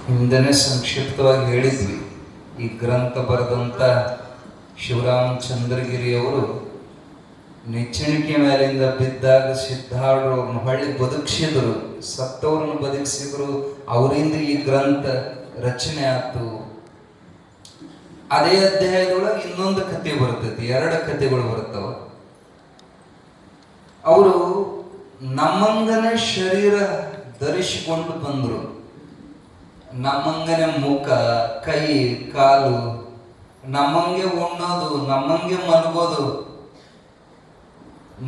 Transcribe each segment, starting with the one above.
ಹಿಂದೆನೇ ಸಂಕ್ಷಿಪ್ತವಾಗಿ ಹೇಳಿದ್ವಿ. ಈ ಗ್ರಂಥ ಬರೆದಂಥ ಶಿವರಾಮಚಂದ್ರಗಿರಿಯವರು ನೆಚ್ಚಣಿಕೆ ಮೇಲಿಂದ ಬಿದ್ದಾಗ ಸಿದ್ಧಾರೂಢರನ್ನು ಹೊಳ್ಳಿ ಬದುಕಿಸಿದರು, ಸತ್ತವ್ರನ್ನು ಬದುಕಿಸಿದ್ರು. ಅವರಿಂದ ಈ ಗ್ರಂಥ ರಚನೆ ಆಯ್ತು. ಅದೇ ಅಧ್ಯಾಯದೊಳಗೆ ಇನ್ನೊಂದು ಕಥೆ ಬರ್ತೈತಿ, 2 ಕಥೆಗಳು ಬರ್ತಾವ. ಅವರು ನಮ್ಮಂಗನೆ ಶರೀರ ಧರಿಸಿಕೊಂಡು ಬಂದರು. ನಮ್ಮಂಗನೆ ಮುಖ, ಕೈ, ಕಾಲು, ನಮ್ಮಂಗೆ ಉಣ್ಣೋದು, ನಮ್ಮಂಗೆ ಮಲಗೋದು,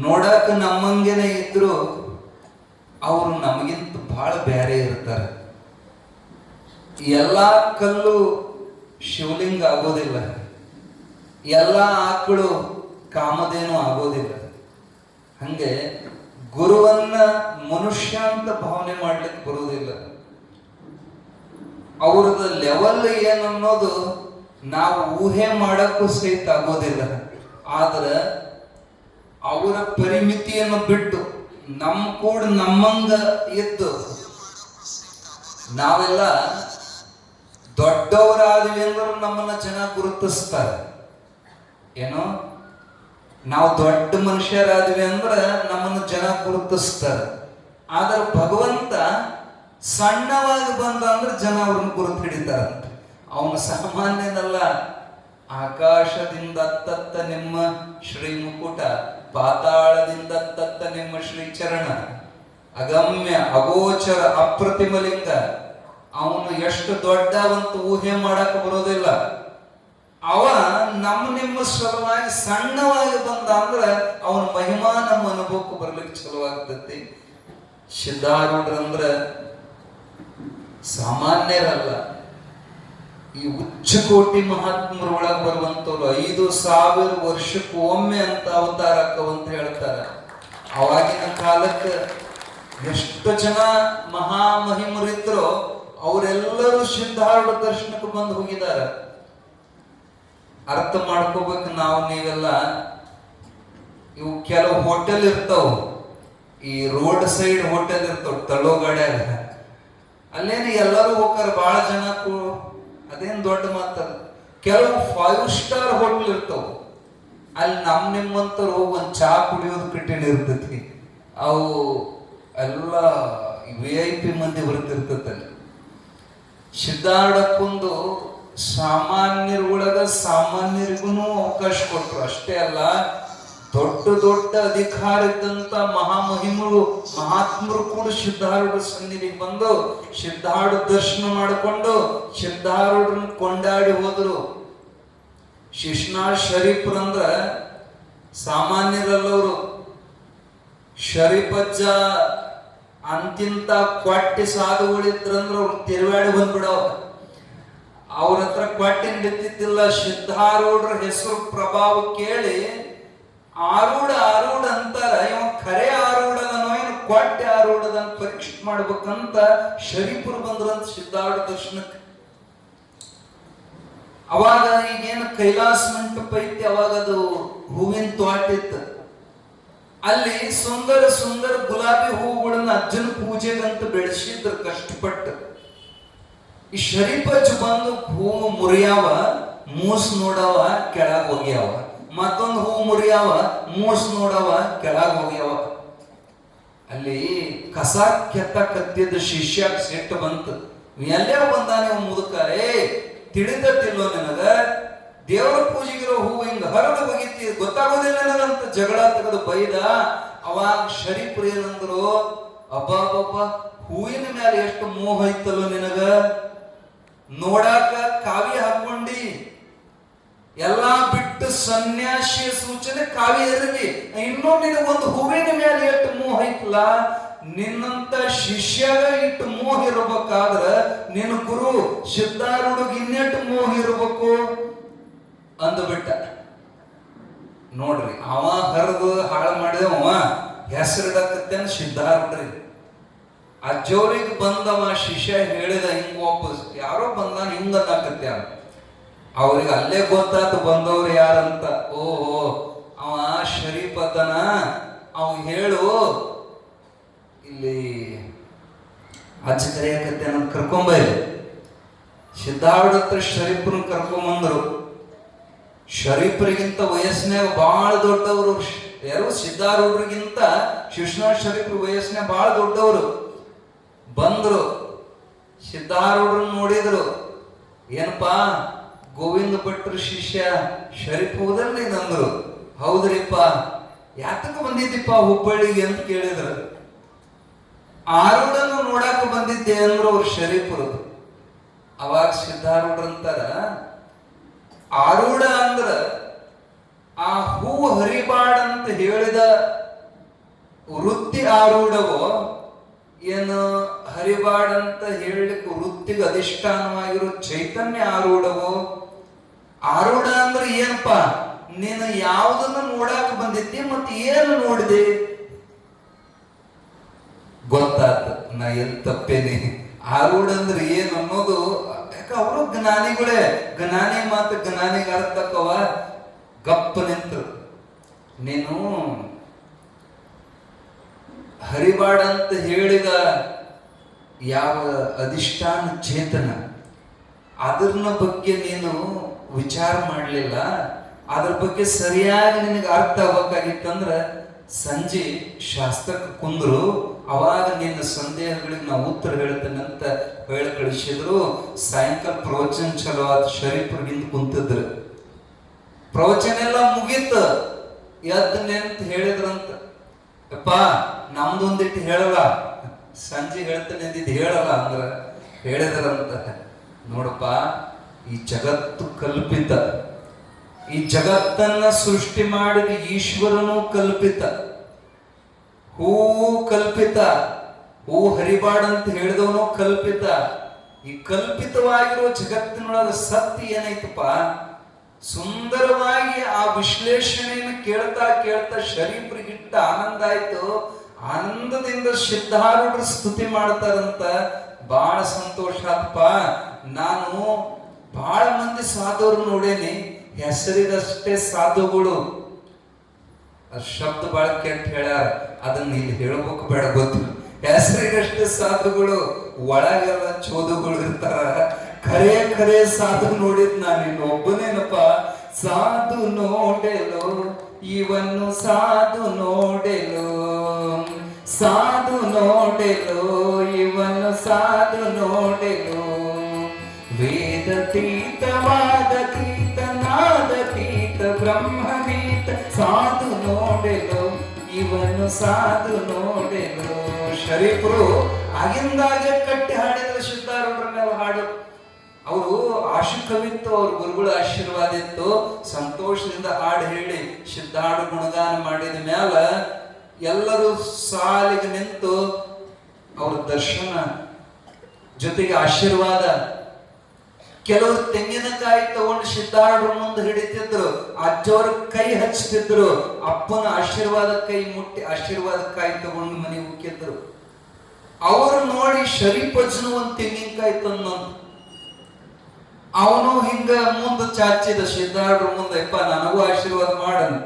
ನೋಡಕ್ಕೆ ನಮ್ಮಂಗೆನೆ ಇದ್ರು ಅವರು ನಮಗಿಂತ ಬಹಳ ಬೇರೆ ಇರ್ತಾರೆ. ಎಲ್ಲ ಕಲ್ಲು ಶಿವಲಿಂಗ ಆಗೋದಿಲ್ಲ, ಎಲ್ಲ ಆಕಳು ಕಾಮಧೇನು ಆಗೋದಿಲ್ಲ. ಹಂಗೆ ಗುರುವನ್ನ ಮನುಷ್ಯ ಅಂತ ಭಾವನೆ ಮಾಡ್ಲಿಕ್ಕೆ ಬರುವುದಿಲ್ಲ. ಅವ್ರದ ಲೆವೆಲ್ ಏನನ್ನೋದು ನಾವು ಊಹೆ ಮಾಡಕ್ಕೂ ಸಹಿತ ಆಗೋದಿಲ್ಲ. ಆದ್ರೆ ಅವರ ಪರಿಮಿತಿಯನ್ನು ಬಿಟ್ಟು ನಮ್ಮ ಕೂಡ ನಮ್ಮಂಗ ಇದ್ದು ನಾವೆಲ್ಲ ದೊಡ್ಡವರಾದ್ವಿ ಅಂದ್ರೆ ನಮ್ಮನ್ನ ಜನ ಗುರುತಿಸ್ತಾರೆ. ಏನೋ ನಾವು ದೊಡ್ಡ ಮನುಷ್ಯರಾದ್ವಿ ಅಂದ್ರೆ ನಮ್ಮನ್ನು ಜನ ಗುರುತಿಸ್ತಾರೆ. ಆದ್ರೆ ಭಗವಂತ ಸಣ್ಣವಾಗಿ ಬಂದ ಅಂದ್ರೆ ಜನ ಅವ್ರನ್ನ ಗುರುತು ಹಿಡಿತಾರಂತೆ. ಅವನು ಸಾಮಾನ್ಯನಲ್ಲ. ಆಕಾಶದಿಂದ ತತ್ತ ನಿಮ್ಮ ಶ್ರೀ ಮುಕುಟ, ಪಾತಾಳದಿಂದ ತತ್ತ ನಿಮ್ಮ ಶ್ರೀ ಚರಣ, ಅಗಮ್ಯ ಅಗೋಚರ ಅಪ್ರತಿಮಲಿಂಗ. ಅವನು ಎಷ್ಟು ದೊಡ್ಡವಂತ ಊಹೆ ಮಾಡಕ್ ಬರೋದಿಲ್ಲ. ಅವ ನಿಮ್ಮ ಸಲುವಾಗಿ ಸಣ್ಣವಾಗಿ ಬಂದ ಅಂದ್ರೆ ಅವನ ಮಹಿಮಾ ನಮ್ಮ ಅನುಭವಕ್ಕೆ ಬರ್ಲಿಕ್ಕೆ ಚಲುವಾಗ್ತತಿ. ಸಿದ್ಧಾರೂಢರಂದ್ರ ಸಾಮಾನ್ಯರಲ್ಲ. ಈ ಉಚ್ಚಕೋಟಿ ಮಹಾತ್ಮರ ಒಳಗೆ ಬರುವಂತವ್ರು 5,000 ವರ್ಷಕ್ಕೆ ಒಮ್ಮೆ ಅಂತ ಅವತಾರ ಆಕ್ಕವಂತ ಹೇಳ್ತಾರೆ. ಅವಾಗಿನ ಕಾಲಕ್ಕೆ ಎಷ್ಟು ಜನ ಮಹಾಮಹಿಮರಿದ್ರೋ ಅವರೆಲ್ಲರೂ ಸಿದ್ಧಾರೂಢ ದರ್ಶನಕ್ಕೆ ಬಂದು ಹೋಗಿದ್ದಾರೆ. ಅರ್ಥ ಮಾಡ್ಕೋಬೇಕು ನಾವು ನೀವೆಲ್ಲ. ಇವು ಕೆಲವು ಹೋಟೆಲ್ ಇರ್ತಾವ, ಈ ರೋಡ್ ಸೈಡ್ ಹೋಟೆಲ್ ಇರ್ತಾವ, ತಳ್ಳೋಗಾಡ್ಯಾಗ. ಅಲ್ಲೇನು ಎಲ್ಲರೂ ಹೋಗ್ತಾರೆ, ಬಹಳ ಜನ. ಅದೇನು ದೊಡ್ಡ ಮಾತಲ್ಲ. ಕೆಲವು 5 ಸ್ಟಾರ್ ಹೋಟೆಲ್ ಇರ್ತಾವ, ಅಲ್ಲಿ ನಿಮ್ಮಂತರು ಹೋಗಿ ಒಂದು ಚಾ ಕುಡಿಯೋದು ಕಠಿಣ ಇರ್ತೈತಿ. ಅವು ಎಲ್ಲ VIP ಮಂದಿ ಬರ್ತಿರ್ತೈತಲ್ಲಿ. ಸಿದ್ಧಾರೂಢಕ್ಕೊಂದು ಸಾಮಾನ್ಯರ ಒಳಗ ಸಾಮಾನ್ಯರಿಗೂ ಅವಕಾಶ ಕೊಟ್ಟರು. ಅಷ್ಟೇ ಅಲ್ಲ, ದೊಡ್ಡ ದೊಡ್ಡ ಅಧಿಕಾರ ಇದ್ದಂತ ಮಹಾಮಹಿಮರು ಮಹಾತ್ಮರು ಕೂಡ ಸಿದ್ಧಾರೂಢ ಸನ್ನಿಧಿಗೆ ಬಂದು ಸಿದ್ಧಾರೂಢ ದರ್ಶನ ಮಾಡಿಕೊಂಡು ಸಿದ್ಧಾರೂಢರನ್ನು ಕೊಂಡಾಡಿ ಹೋದರು. ಶಿಶ್ನಾಳ್ ಶರೀಫ್ರಂದ್ರ ಸಾಮಾನ್ಯರಲ್ಲವರು. ಶರೀಫಜ್ಜ ಅಂತಿಂತ ಕೊಟ್ಟಿ ಸಾಧುಗಳಿದ್ರಂದ್ರ ಅವ್ರು ತಿರುವಾಡಿ ಬಂದ್ಬಿಡವ. ಅವ್ರ ಹತ್ರ ಕೊಟ್ಟಿ ನಡೀತಿದ್ದಿಲ್ಲ. ಸಿದ್ಧಾರೂಢರ ಹೆಸರು ಪ್ರಭಾವ ಕೇಳಿ ಆರೂಢ ಅಂತಾರ. ಇವ ಖರೆ ಆರೂಢದನೋ ಏನು ಕೊಟ್ಟೆ ಆರೂಢದನ್ನ ಪರೀಕ್ಷೆ ಮಾಡ್ಬೇಕಂತ ಶರೀಫರು ಬಂದ್ರಂತ ಸಿದ್ಧಾರೂಢ ದರ್ಶನಕ್ಕೆ. ಅವಾಗ ಈಗೇನು ಕೈಲಾಸ ಮಂಟಪ ಐತಿ, ಅವಾಗ ಅದು ಹೂವಿನ ತೋಟ ಇತ್ತು. ಅಲ್ಲಿ ಸುಂದರ ಸುಂದರ ಗುಲಾಬಿ ಹೂವುಗಳನ್ನ ಅಜ್ಜನ ಪೂಜೆಗಂತ ಬೆಳೆಸಿದ್ರು ಕಷ್ಟಪಟ್ಟು. ಈ ಶರೀಫಜ್ಜ ಬಂದು ಹೂವು ಮುರಿಯಾವ, ಮೂಸ್ ನೋಡವ, ಕೆಳಗೆ ಹೋಗ್ಯಾವ. ಮತ್ತೊಂದು ಹೂ ಮುರಿಯಾವ, ಮೂಸ್ ನೋಡವ, ಕೆಳಗೆ ಹೋಗ್ಯಾವ. ಅಲ್ಲಿ ಕಸ ಕೆತ್ತ ಕತ್ತಿದ ಶಿಷ್ಯ ಸಿಟ್ಟು ಬಂತು. ಎಲ್ಲೇ ಬಂದಾನೆ ಮುದುಕ, ತಿಳಿದತ್ತಿಲ್ಲೋ ನಿನಗ? ದೇವರ ಪೂಜೆಗಿರೋ ಹೂ ಹಿಂಗ ಹರಿದು ಹೋಗಿತಿ, ಗೊತ್ತಾಗೋದಿಲ್ಲ ನನಗಂತ ಜಗಳ ತೆಗೆದು ಬೈದ. ಅವಾಗ ಶರೀಫ್ರು ಏನಂದ್ರು, ಅಬ್ಬಾಬಬ್ಬ, ಹೂವಿನ ಮೇಲೆ ಎಷ್ಟು ಮೋಹ ಐತಲ್ಲೋ ನಿನಗ. ನೋಡಾಕ ಕಾವಿ ಹಾಕೊಂಡಿ, ಎಲ್ಲಾ ಬಿಟ್ಟು ಸನ್ಯಾಸಿಯ ಸೂಚನೆ ಕಾವಿ ಇರಲಿ. ಇನ್ನೂ ನಿನಗೊಂದು ಹೂವಿನ ಮೇಲೆ ಎಷ್ಟು ಮೋಹ ಐತಲ್ಲ. ನಿನ್ನಂತ ಶಿಷ್ಯಾಗ ಇಟ್ಟು ಮೋಹ ಇರಬೇಕಾದ್ರ ನಿನ್ನ ಗುರು ಸಿದ್ಧಾರೂಢಗ್ ಇನ್ನೆಟ್ಟು ಮೋಹ ಇರಬೇಕು ಅಂದ್ಬಿಟ್ಟ. ನೋಡ್ರಿ, ಅವ ಹರಿದು ಹಾಳು ಮಾಡಿದವ, ಅವ ಹೆಸರಿಡಕತ್ತೇನ ಸಿದ್ಧಾರೂಢ್ರಿ. ಅಜ್ಜೋರಿಗೆ ಬಂದವ ಶಿಷ್ಯ ಹೇಳಿದ, ಹಿಂಗ ವಾಪಸ್ ಯಾರೋ ಬಂದಾನ ಹಿಂಗ ಅನ್ನಕತ್ಯ. ಅವ್ರಿಗೆ ಅಲ್ಲೇ ಗೊತ್ತಾತು ಬಂದವ್ರು ಯಾರಂತ. ಓಹೋ, ಅವ ಶರೀಫ್ ಅದನ, ಅವ ಹೇಳು ಇಲ್ಲಿ ಅಜ್ಜ ಕರೆಯಕತ್ತೆ ಅನ್ನೋದು ಕರ್ಕೊಂಬರಿ. ಸಿದ್ಧಾರೂಢ ಹತ್ರ ಶರೀಫ್ರನ್ನ ಕರ್ಕೊಂಬಂದ್ರು. ಶರೀಫ್ರಿಗಿಂತ ವಯಸ್ಸಿನಾಗ ಬಹಳ ದೊಡ್ಡವರು ಯಾರು, ಸಿದ್ಧಾರೂಢರಿಗಿಂತ ಶಿವನಾಥ ಶರೀಫ್ರ ವಯಸ್ಸಿನಾಗ ಬಹಳ ದೊಡ್ಡವರು. ಬಂದ್ರು, ಸಿದ್ಧಾರೂಢರನ್ನ ನೋಡಿದ್ರು. ಏನಪ್ಪಾ ಗೋವಿಂದ ಭಟ್ರ ಶಿಷ್ಯ ಶರೀಫ್ ಹೋದಲ್ಲಿ ನಂದ್ರು. ಹೌದ್ರಿಪ್ಪ, ಯಾತಕ್ಕೆ ಬಂದಿದ್ದೀಪ್ಪ ಹುಬ್ಬಳ್ಳಿಗೆ ಅಂತ ಕೇಳಿದ್ರು. ಆರೂಢನ್ನು ನೋಡಾಕ ಬಂದಿದ್ದೆ ಅಂದ್ರು ಅವ್ರು ಶರೀಫರು. ಅವಾಗ ಸಿದ್ಧಾರೂಢರಂತಾರ, ಆರೂಢ ಅಂದ್ರ ಆ ಹೂ ಹರಿಬಾಡಂತ ಹೇಳಿದ ವೃತ್ತಿ ಆರೂಢವೋ ಏನು ಹರಿಬಾಡಂತ ಹೇಳಲಿಕ್ಕೆ ವೃತ್ತಿಗೆ ಅಧಿಷ್ಠಾನವಾಗಿರೋ ಚೈತನ್ಯ ಆರೂಢವೋ? ಆರೂಢ ಅಂದ್ರೆ ಏನಪ್ಪ, ನೀನು ಯಾವುದನ್ನು ನೋಡಾಕ ಬಂದಿದ್ದಿ ಮತ್ತೆ ಏನು ನೋಡಿದೆ ಗೊತ್ತಾತ. ನಾ ಎಲ್ಲಿ ತಪ್ಪೇನಿ. ಆರೂಢ ಅಂದ್ರೆ ಏನು ಅನ್ನೋದು, ಯಾಕ ಅವರು ಜ್ಞಾನಿಗಳೇ, ಜ್ಞಾನಿ ಮಾತು ಜ್ಞಾನಿಗೆ ಅರ್ಥಕ್ಕವ. ಗಪ್ಪ ನಿಂತು ನೀನು ಹರಿಬಾಡ ಅಂತ ಹೇಳಿದ ಯಾವ ಅಧಿಷ್ಠಾನ ಚೇತನ ಅದರ ಬಗ್ಗೆ ನೀನು ವಿಚಾರ ಮಾಡಲಿಲ್ಲ. ಅದ್ರ ಬಗ್ಗೆ ಸರಿಯಾಗಿ ನಿನಗೆ ಅರ್ಥ ಆಗ್ಬೇಕಾಗಿತ್ತಂದ್ರ ಸಂಜೆ ಶಾಸ್ತ್ರಕ್ಕೆ ಕುಂದ್ರು, ಅವಾಗ ನಿನ್ನ ಸಂದೇಹಗಳಿಗೆ ನಾವು ಉತ್ತರ ಹೇಳ್ತೇನೆ ಅಂತ ಹೇಳಿ ಕಳಿಸಿದ್ರು. ಸಾಯಂಕಾಲ ಪ್ರವಚನ ಚಲೋ ಆದ ಶರೀಫ್ರಿಗಿಂತ ಕುಂತಿದ್ರು. ಪ್ರವಚನ ಎಲ್ಲ ಮುಗೀತು. ಎದ್ದು ನೆಂತ ಹೇಳಿದ್ರಂತ, ಅಪ್ಪ ನಮ್ದೊಂದಿಟ್ಟು ಹೇಳಲ್ಲ, ಸಂಜೆ ಹೇಳ್ತೇನೆ ಅಂದಿದ್ದು ಹೇಳಲ್ಲ ಅಂದ್ರ ಹೇಳಿದ್ರಂತ. ನೋಡಪ್ಪ, ಈ ಜಗತ್ತು ಕಲ್ಪಿತ, ಈ ಜಗತ್ತನ್ನ ಸೃಷ್ಟಿ ಮಾಡಿದ ಈಶ್ವರನು ಕಲ್ಪಿತ, ಹೂ ಕಲ್ಪಿತ, ಹೂ ಹರಿಬಾಡಂತ ಹೇಳಿದವನು ಕಲ್ಪಿತ. ಈ ಕಲ್ಪಿತವಾಗಿರುವ ಜಗತ್ತಿನೊಳಗ ಸತ್ಯ ಏನೈತಪ್ಪ, ಸುಂದರವಾಗಿ ಆ ವಿಶ್ಲೇಷಣೆಯನ್ನು ಕೇಳ್ತಾ ಕೇಳ್ತಾ ಶರೀಫ್ರಿಗಿಟ್ಟ ಆನಂದ ಆಯ್ತು. ಆನಂದದಿಂದ ಸಿದ್ಧಾರೂಢರು ಸ್ತುತಿ ಮಾಡ್ತಾರಂತ. ಬಹಳ ಸಂತೋಷ ಆತಪ್ಪ. ನಾನು ಬಹಳ ಮಂದಿ ಸಾಧುವರು ನೋಡೇನಿ, ಹೆಸರಿಗಷ್ಟೇ ಸಾಧುಗಳು. ಶಬ್ದ ಬಹಳ ಕೆಟ್ಟ ಹೇಳ್ಯಾರ, ಅದನ್ನ ಇಲ್ಲಿ ಹೇಳ್ಬೇಕು ಬೇಡ ಗೊತ್ತಿಲ್ಲ. ಹೆಸರಿಗಷ್ಟೇ ಸಾಧುಗಳು, ಒಳಗೆಲ್ಲ ಚೋದುಗಳು ಇರ್ತಾರ. ಖರೇ ಖರೇ ಸಾಧು ನೋಡಿದ್ ನಾನು ಇನ್ನೊಬ್ಬನೇನಪ್ಪ. ಸಾಧು ನೋಡೆಲು ಇವನ್ನು ಸಾಧು ನೋಡೆಲು, ಸಾಧು ನೋಡೆಲು ಇವನ್ನು ಸಾಧು ನೋಡೆಲು. ವೇದತೀತ ವಾದತೀತ ನಾದತೀತ ಬ್ರಹ್ಮತೀತ ಸಾಧು ನೋಡೆಲು ಇವನು ಸಾಧು ನೋಡೆಲು. ಶರೀಫರು ಆಗಿಂದಾಗೆ ಕಟ್ಟಿ ಹಾಡಿದ್ರು ಸಿದ್ಧಾರೂಢರ ಮೇಲೆ ಹಾಡು. ಅವರು ಆಶುಕವಿತ್ತು, ಅವ್ರ ಗುರುಗಳ ಆಶೀರ್ವಾದ ಇತ್ತು. ಸಂತೋಷದಿಂದ ಹಾಡು ಹೇಳಿ ಸಿದ್ಧಾರೂಢ ಗುಣಗಾನ ಮಾಡಿದ ಮ್ಯಾಲ ಎಲ್ಲರೂ ಸಾಲಿಗೆ ನಿಂತು ಅವ್ರ ದರ್ಶನ ಜೊತೆಗೆ ಆಶೀರ್ವಾದ. ಕೆಲವರು ತೆಂಗಿನಕಾಯಿ ತಗೊಂಡು ಸಿದ್ಧಾರೂಢರ ಮುಂದೆ ಹಿಡಿತಿದ್ರು, ಅಜ್ಜವ್ರ ಕೈ ಹಚ್ತಿದ್ರು. ಅಪ್ಪನ ಆಶೀರ್ವಾದ ಕೈ ಮುಟ್ಟಿ ಆಶೀರ್ವಾದ ಕಾಯಿ ತಗೊಂಡು ಮನೆಗೆ ಉಕ್ಕಿದ್ರು. ಅವರು ನೋಡಿ ಶರೀಫ್ ಅಜ್ಜನು ಒಂದು ತೆಂಗಿನಕಾಯಿ ತಂದಂತ. ಅವನು ಹಿಂಗ ಮುಂದೆ ಚಾಚಿದ ಸಿದ್ಧಾರೂಢರ ಮುಂದೆ, ಯಪ್ಪ ನನಗೂ ಆಶೀರ್ವಾದ ಮಾಡಂತ.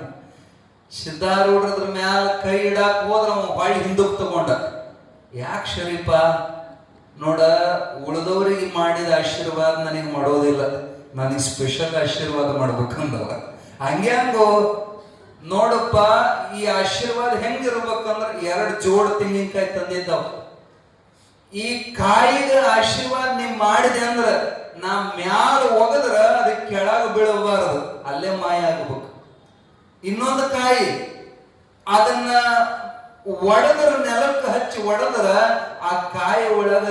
ಸಿದ್ಧಾರೂಢರ ಮ್ಯಾಲ ಕೈ ಇಡಾಕ್ ಹೋದ್ರ ಅವ ಬಾಳಿ ಹಿಂದಕ್ಕೆ ತಗೊಂಡ. ಯಾಕೆ ಶರೀಫ? ನೋಡ, ಉಳಿದವರಿಗೆ ಮಾಡಿದ ಆಶೀರ್ವಾದ ನನಗೆ ಮಾಡೋದಿಲ್ಲ, ನನಗೆ ಸ್ಪೆಷಲ್ ಆಶೀರ್ವಾದ ಮಾಡ್ಬೇಕಂದವ. ಹಂಗ್ಯಾಂಗೋ ನೋಡಪ್ಪ, ಈ ಆಶೀರ್ವಾದ ಹೆಂಗಿರ್ಬೇಕಂದ್ರ 2 ಜೋಡ್ ತೆಂಗಿನಕಾಯಿ ತಂದಿದ್ದಾವ. ಈ ಕಾಯಿಗೆ ಆಶೀರ್ವಾದ ನೀ ಮಾಡಿದೆ ಅಂದ್ರ ನಾ ಮ್ಯಾಲ ಒಗದ್ರ ಅದಕ್ಕೆ ಕೆಳಗ ಬೀಳಬಾರದು, ಅಲ್ಲೇ ಮಾಯ ಆಗ್ಬೇಕು. ಇನ್ನೊಂದು ಕಾಯಿ ಅದನ್ನ ಒಡೆದ್ರ, ನೆಲಕ್ಕೆ ಹಚ್ಚಿ ಒಡೆದ್ರ ಆ ಕಾಯಿ ಒಳಗ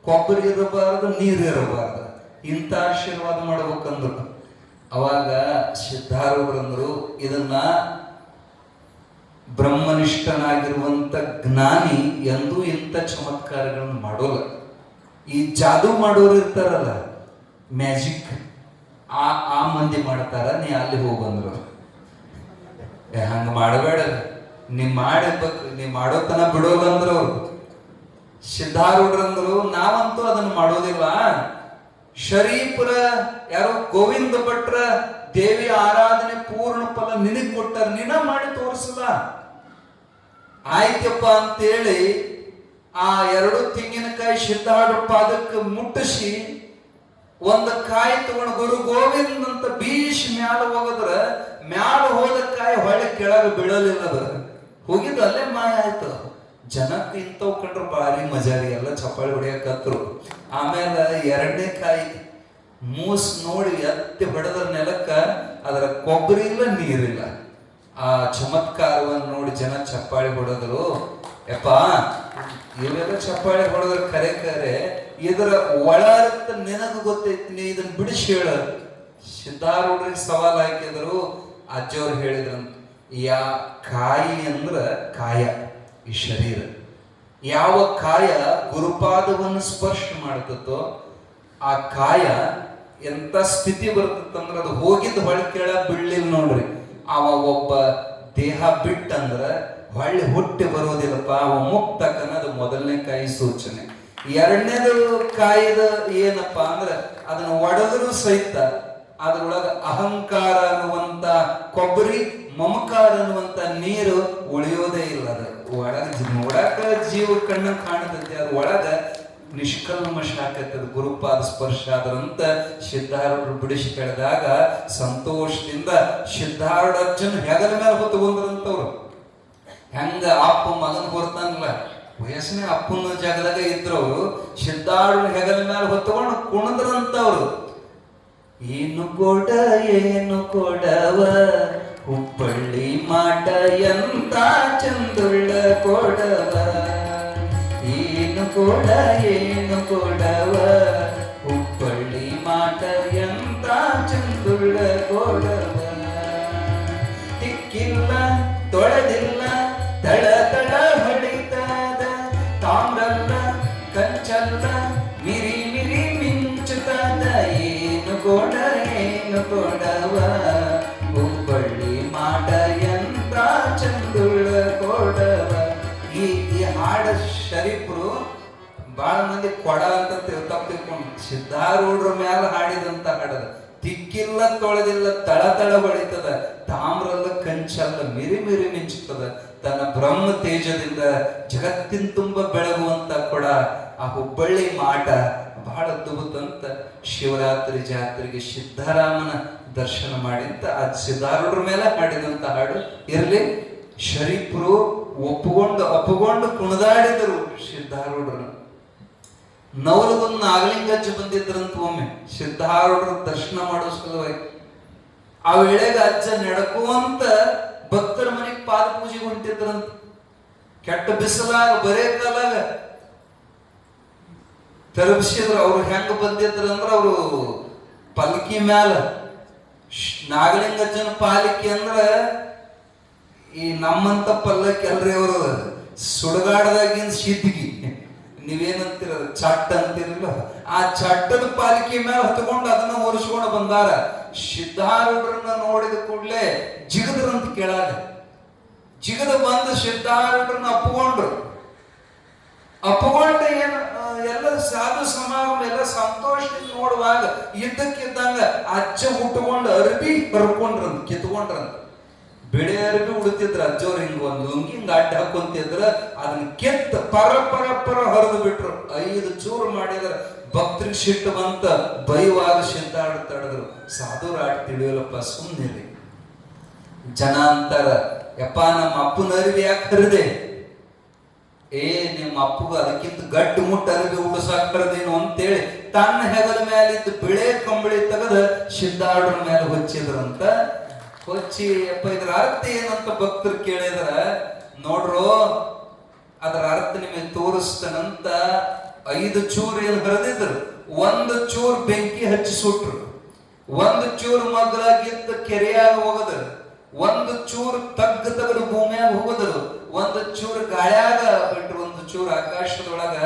ಕೊಬ್ಬರಿ ಇರಬಾರದು, ನೀರು ಇರಬಾರದು. ಇಂಥ ಆಶೀರ್ವಾದ ಮಾಡ್ಬೇಕಂದ್ರು. ಅವಾಗ ಸಿದ್ಧಾರೂಢರಂದ್ರು, ಇದನ್ನ ಬ್ರಹ್ಮನಿಷ್ಠನಾಗಿರುವಂತ ಜ್ಞಾನಿ ಎಂದೂ ಇಂಥ ಚಮತ್ಕಾರಗಳನ್ನು ಮಾಡೋಲ್ಲ. ಈ ಜಾದೂ ಮಾಡೋರು ಇರ್ತಾರಲ್ಲ, ಮ್ಯಾಜಿಕ್, ಆ ಮಂದಿ ಮಾಡ್ತಾರ. ನೀ ಅಲ್ಲಿ ಹೋಗಂದ್ರು, ಹಂಗ ಮಾಡಬೇಡ, ನೀ ಮಾಡಬೇಕು, ನೀ ಮಾಡೋತನ ಬಿಡೋಲ್ಲ ಅಂದ್ರು ಅವ್ರು. ಸಿದ್ಧಾರೂಢರಂದ್ರು, ನಾವಂತೂ ಅದನ್ನ ಮಾಡೋದಿಲ್ಲ. ಶರೀಫರ ಯಾರು ಗೋವಿಂದ ಭಟ್ರ ದೇವಿ ಆರಾಧನೆ ಪೂರ್ಣ ಫಲ ನಿನಗ್ ಕೊಟ್ಟಾರ, ನಿನ ಮಾಡಿ ತೋರಿಸಲ್ಲ. ಆಯ್ತಪ್ಪ ಅಂತೇಳಿ ಆ 2 ತೆಂಗಿನಕಾಯಿ ಸಿದ್ಧಾರೂಢರ ಪಾದಕ್ಕೆ ಮುಟ್ಟಿಸಿ ಒಂದು ಕಾಯಿ ತಗೊಂಡು ಗುರು ಗೋವಿಂದ್ ಅಂತ ಬೀಶ್ ಮ್ಯಾಲ ಹೋಗದ್ರ ಮ್ಯಾಲ ಹೋದ ಕಾಯಿ ಹೊಳೆ ಕೆಳಗೆ ಬೀಳಲಿಲ್ಲ ಅದ ಹೋಗಿದ್ದು ಅಲ್ಲೇ ಮಾಯ ಆಯ್ತು. ಜನಕ್ಕೆ ಇಂಥವ್ ಕಂಡ್ರು ಭಾರಿ ಮಜಾರಿ, ಎಲ್ಲ ಚಪ್ಪಾಳಿ ಹೊಡಿಯಕತ್ರು. ಆಮೇಲೆ ಎರಡನೇ ಕಾಯಿ ಮೂಸ್ ನೋಡಿ ಎತ್ತಿ ಹೊಡೆದ್ರ ನೆಲಕ್ಕ ಅದರ ಕೊಬ್ಬರಿ ಇಲ್ಲ ನೀರಿಲ್ಲ. ಆ ಚಮತ್ಕಾರವನ್ನು ನೋಡಿ ಜನ ಚಪ್ಪಾಳಿ ಹೊಡೆದ್ರು. ಯಪ್ಪ ಇವೆಲ್ಲ ಚಪ್ಪಾಳಿ ಹೊಡೆದ್ರ ಕರೆ ಕರೆ ಇದರ ಒಳರ್ಥ ನಿನಗ ಗೊತ್ತೈತಿ, ನೀ ಇದನ್ನ ಬಿಡಿಸಿ ಹೇಳ. ಸಿದ್ಧಾರೂಢರಿಗೆ ಸವಾಲ್ ಹಾಕಿದ್ರು. ಅಜ್ಜವ್ರು ಹೇಳಿದ್ರಂತ, ಕಾಯಿ ಅಂದ್ರ ಕಾಯ ಈ ಶರೀರ, ಯಾವ ಕಾಯ ಗುರುಪಾದವನ್ನು ಸ್ಪರ್ಶ ಮಾಡ್ತತೋ ಆ ಕಾಯ ಎಂತ ಸ್ಥಿತಿ ಬರ್ತದಂದ್ರ ಅದು ಹೋಗಿದ್ದು ಹೊಳಿ ಕೆಳ ಬೀಳಿಲ್ಲ ನೋಡ್ರಿ. ಅವ ಒಬ್ಬ ದೇಹ ಬಿಟ್ಟಂದ್ರ ಹೊಳ್ಳಿ ಹುಟ್ಟಿ ಬರೋದಿಲ್ಲಪ್ಪ, ಅವ ಮುಕ್ತಕ್ಕ ಅನ್ನೋದು ಮೊದಲನೇ ಕಾಯಿ ಸೂಚನೆ. ಎರಡನೇದು ಕಾಯಿದ ಏನಪ್ಪಾ ಅಂದ್ರ ಅದನ್ನ ಒಡೆದ್ರು ಸಹಿತ ಅದ್ರೊಳಗ ಅಹಂಕಾರ ಅನ್ನುವಂತ ಕೊಬ್ಬರಿ, ಮಮಕಾರ ಅನ್ನುವಂತ ನೀರು ಉಳಿಯೋದೇ ಇಲ್ಲ. ಅದು ಒಳಗ ನೋಡಕ ಜೀವ ಕಣ್ಣ ಕಾಣತೈತಿ, ಅದ್ರ ಒಳಗ ನಿಷ್ಕಲ್ಮಶ ಆಕತ್ತದ ಗುರುಪಾದ ಸ್ಪರ್ಶ ಆದ್ರಂತ ಸಿದ್ಧಾರೂಢರು ಬಿಡಿಸಿ ಕೆಳೆದಾಗ ಸಂತೋಷದಿಂದ ಸಿದ್ಧಾರೂಢ ಅರ್ಜುನ್ ಹೆಗಲ ಮೇಲೆ ಹೊತ್ತುಕೊಂಡ್ರಂತವ್ರು. ಹೆಂಗ ಅಪ್ಪ ಮಗನ್ ಹೊರ್ತಾನಲ್ಲ, ವಯಸ್ಸಿನ ಅಪ್ಪನ ಜಾಗದಾಗ ಇದ್ರವ್ರು ಸಿದ್ಧಾರೂಢ ಹೆಗಲ ಮೇಲೆ ಹೊತ್ತುಕೊಂಡು ಕುಣದ್ರಂತವ್ರು. ಏನು ಕೊಡ ಏನು ಕೊಡವ ಹುಬ್ಬಳ್ಳಿ ಮಾಟ ಎಂತ ಚಂದುಳ್ಳ ಕೊಡವ, ಏನು ಕೊಡ ಏನು ಕೊಡವ ಹುಬ್ಬಳ್ಳಿ ಮಾಟ ಎಂತ ಚಂದುಳ್ಳ ಕೊಡವ, ತಿಕ್ಕಿಲ್ಲ ತೊಳೆದಿಲ್ಲ ತಳ ತಳ ಹೊಡಿತದ ತಾಮ್ರಲ್ಲ ಕಂಚಲ್ಲ ಮಿರಿ ಮಿರಿ ಮಿಂಚುತ್ತದ, ಏನು ಕೊಡ ಏನು ಕೊಡವ ಹುಬ್ಬಳ್ಳಿ ಮಾಡ ಎಂತ ಚಂದುಳ್ಳ ಕೊಡವ. ಈ ಹಾಡ ಶರೀಫರು ಬಹಳ ಮಂದಿ ಕೊಡ ಅಂತ ತಪ್ಪು ತಿಳ್ಕೊಂಡು ಸಿದ್ಧಾರೂಢರ ಮ್ಯಾಲ ಹಾಡಿದಂತ ಹಾಡದ. ತಿಕ್ಕಿಲ್ಲ ತೊಳೆದಿಲ್ಲ ತಳ ತಳ ಹೊಳಿತದ ತಾಮ್ರಲ್ಲ ಕಂಚಲ್ಲ ಮಿರಿ ಮಿರಿ ಮಿಂಚುತ್ತದ, ತನ್ನ ಬ್ರಹ್ಮ ತೇಜದಿಂದ ಜಗತ್ತಿನ ತುಂಬ ಬೆಳಗುವಂತ ಕೊಡ ಆ ಹುಬ್ಬಳ್ಳಿ ಮಾಟ ಬಹಳ ಅದ್ಭುತ ಅಂತ. ಶಿವರಾತ್ರಿ ಜಾತ್ರೆಗೆ ಸಿದ್ಧರಾಮನ ದರ್ಶನ ಮಾಡಿಂತ ಆ ಸಿದ್ಧಾರೂಢರ ಮೇಲೆ ಹಾಡಿದಂತ ಹಾಡು ಇರ್ಲಿ. ಶರೀಫರು ಒಪ್ಪುಕೊಂಡು ಕುಣಿದಾಡಿದರು ಸಿದ್ಧಾರೂಢರು. ನವಲಗೊಂದು ನಾಗಲಿಂಗಜ್ಜ ಬಂದಿದ್ರಂತ ಒಮ್ಮೆ ಸಿದ್ಧಾರೂಢರ ದರ್ಶನ ಮಾಡೋ ಸಲುವಾಗಿ. ಆ ವೇಳೆಗೆ ಅಜ್ಜ ನಡ್ಕುವಂತ ಭಕ್ತರ ಮನೆಗೆ ಪಾದ ಪೂಜೆಗೆ ಹೊಂಟಿದ್ರಂತ. ಕೆಟ್ಟ ಬಿಸಿಲಾಗ ಬರೇ ಕಾಲಾಗ ತರಬಿಸಿದ್ರು. ಅವ್ರು ಹೆಂಗ ಬಂದಿದ್ರಂದ್ರ ಅವರು ಪಲ್ಕಿ ಮ್ಯಾಲ ನಾಗಲಿಂಗಜ್ಜನ ಪಾಲಿಕೆ ಅಂದ್ರ ಈ ನಮ್ಮಂತ ಪಲ್ಲಕ್ಕಿ ಅಲ್ರಿ ಅವರು ಸುಡಗಾಡದಾಗಿನ ಸಿದ್ದಿಗಿ, ನೀವೇನಂತೀರ ಚಟ್ಟ ಅಂತಿರಲ್ಲ, ಆ ಚಟ್ಟದ ಪಾಲಿಕೆ ಮೇಲೆ ಹತ್ಕೊಂಡು ಅದನ್ನ ಒರೆಸ್ಕೊಂಡು ಬಂದಾರ. ಸಿದ್ಧಾರೂಢರನ್ನ ನೋಡಿದ ಕೂಡಲೇ ಜಿಗದ್ರಂತ ಕೇಳಾಗ ಜಿಗದ ಬಂದು ಸಿದ್ಧಾರೂಢರನ್ನ ಅಪ್ಪಗೊಂಡ್ರು. ಏನ್ ಎಲ್ಲ ಸಾಧು ಸಮಾಗಮ ಎಲ್ಲ ಸಂತೋಷದಿಂದ ನೋಡುವಾಗ ಇದ್ದಕ್ಕಿದ್ದಂಗ ಅಜ್ಜ ಹುಟ್ಟುಕೊಂಡು ಅರ್ಬಿ ಹರ್ಕೊಂಡ್ರಂತ ಕಿತ್ಕೊಂಡ್ರಂತ. ಬಿಳಿ ಅರ್ಬಿ ಉಡುತ್ತಿದ್ರ ಅಜ್ಜವ್ರು, ಹಿಂಗ ಒಂದು ಲುಂಗಿ ಹಿಂಗ ಅಡ್ಡ ಹಾಕೊಂತಿದ್ರ ಅದನ್ನ ಕೆತ್ತ ಪರ ಹರಿದು ಬಿಟ್ರು. 5 ಚೂರು ಮಾಡಿದ್ರ ಭಕ್ತರಿಗೆ ಸಿಟ್ಟು ಬಂತ, ಬೈವಾಗ ಸಿದ್ಧಾರೂಢ ತಡೆದ್ರು. ಸಾಧುರ ಆಟ ತಿಳಿಯೋಲ್ಲಪ್ಪ ಸುಮ್ಮನಿರಿ. ಜನ ಅಂತಾರ, ಯಪ್ಪ ನಮ್ಮ ಅಪ್ಪನ ಅರಿವಿ ಯಾಕೆ ಹರಿದೆ? ನಿಮ್ಮ ಅಪ್ಪಗ ಅದಕ್ಕಿಂತ ಗಟ್ಟಿ ಮುಟ್ಟ ಅರಿವಿ ಉಳಿಸಾಕ್ ಹರಿದೇನು ಅಂತೇಳಿ ತನ್ನ ಹೆಗಲ ಮೇಲಿದ್ದು ಬಿಳೆ ಕಂಬಳಿ ತೆಗೆದ ಸಿದ್ಧಾರೂಢರ ಮೇಲೆ ಹೊಚ್ಚಿದ್ರಂತ. ಹೊಚ್ಚಿ ಅಪ್ಪ ಇದ್ರ ಅರ್ಥ ಏನಂತ ಭಕ್ತರು ಕೇಳಿದ್ರ, ನೋಡ್ರು ಅದರ ಅರ್ಥ ನಿಮಗೆ ತೋರಿಸ್ತನಂತ 5 ಚೂರು ಏನು ಹರಿದಿದ್ರು, 1 ಚೂರು ಬೆಂಕಿ ಹಚ್ಚಿ ಸುಟ್ರು, 1 ಚೂರು ಮಗ್ಲಾಗಿದ್ದ ಕೆರೆಯಾಗ ಹೋಗದ್ರು, 1 ಚೂರು ತೆಗೆದು ಭೂಮಿಯಾಗ ಹೋಗದ್ರು, 1 ಚೂರು ಗಾಳ್ಯಾಗ ಬಿಟ್ರು, 1 ಚೂರು ಆಕಾಶದೊಳಗ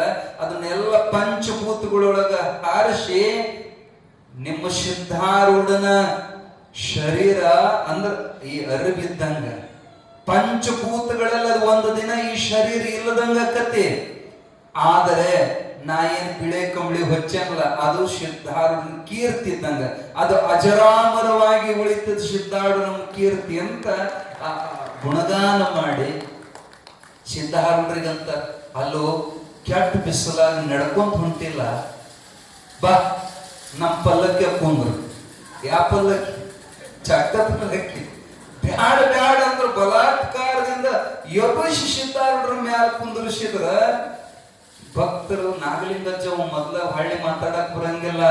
ಅದನ್ನೆಲ್ಲ ಪಂಚಭೂತಗಳೊಳಗ ಹಾರಿಸಿ ನಿಮ್ಮ ಸಿದ್ಧಾರೂಢನ ಶರೀರ ಅಂದ್ರ ಈ ಅರಿವಿದ್ದಂಗ ಪಂಚಭೂತಗಳೆಲ್ಲ 1 ದಿನ ಈ ಶರೀರ ಇಲ್ಲದಂಗ ಕತೆ. ಆದರೆ ನಾ ಏನ್ ಬಿಳೆ ಕಂಬಳಿ ಹೊಚ್ಚಂಗಲ್ಲ ಅದು ಸಿದ್ಧಾರೂಢನ ಕೀರ್ತಿ ಇದ್ದಂಗ, ಅದು ಅಜರಾಮರವಾಗಿ ಉಳಿತದ ಸಿದ್ಧಾರೂಢನ ಕೀರ್ತಿ ಅಂತ ಗುಣಗಾನ ಮಾಡಿ ಸಿದ್ಧಾರೂಢರಿಗಂತ ಅಲ್ಲೋ ಕೆಟ್ಟ ಬಿಸಿಲಾಗಿ ನಡ್ಕೊಂತ ಹೊಂಟಿಲ್ಲ, ಬಾ ನಮ್ಮ ಪಲ್ಲಕ್ಕಿ ಕುಂದ್ರು. ಯಾವ ಪಲ್ಲಕ್ಕಿ? ಚಟ್ಟ ಪಲ್ಲಕ್ಕಿ. ಬ್ಯಾಡ ಬ್ಯಾಡ ಅಂದ್ರ ಬಲಾತ್ಕಾರದಿಂದ ಯಬಶಿ ಸಿದ್ಧಾರೂಢರ ಮ್ಯಾಲ ಕುಂದ್ರಿಸಿದ್ರ ಭಕ್ತರು ನಾಗಲಿಂಗಜ್ಜವ ಮೊದ್ಲ ಹಳ್ಳಿ ಮಾತಾಡಕ್ ಬರಂಗಿಲ್ಲ.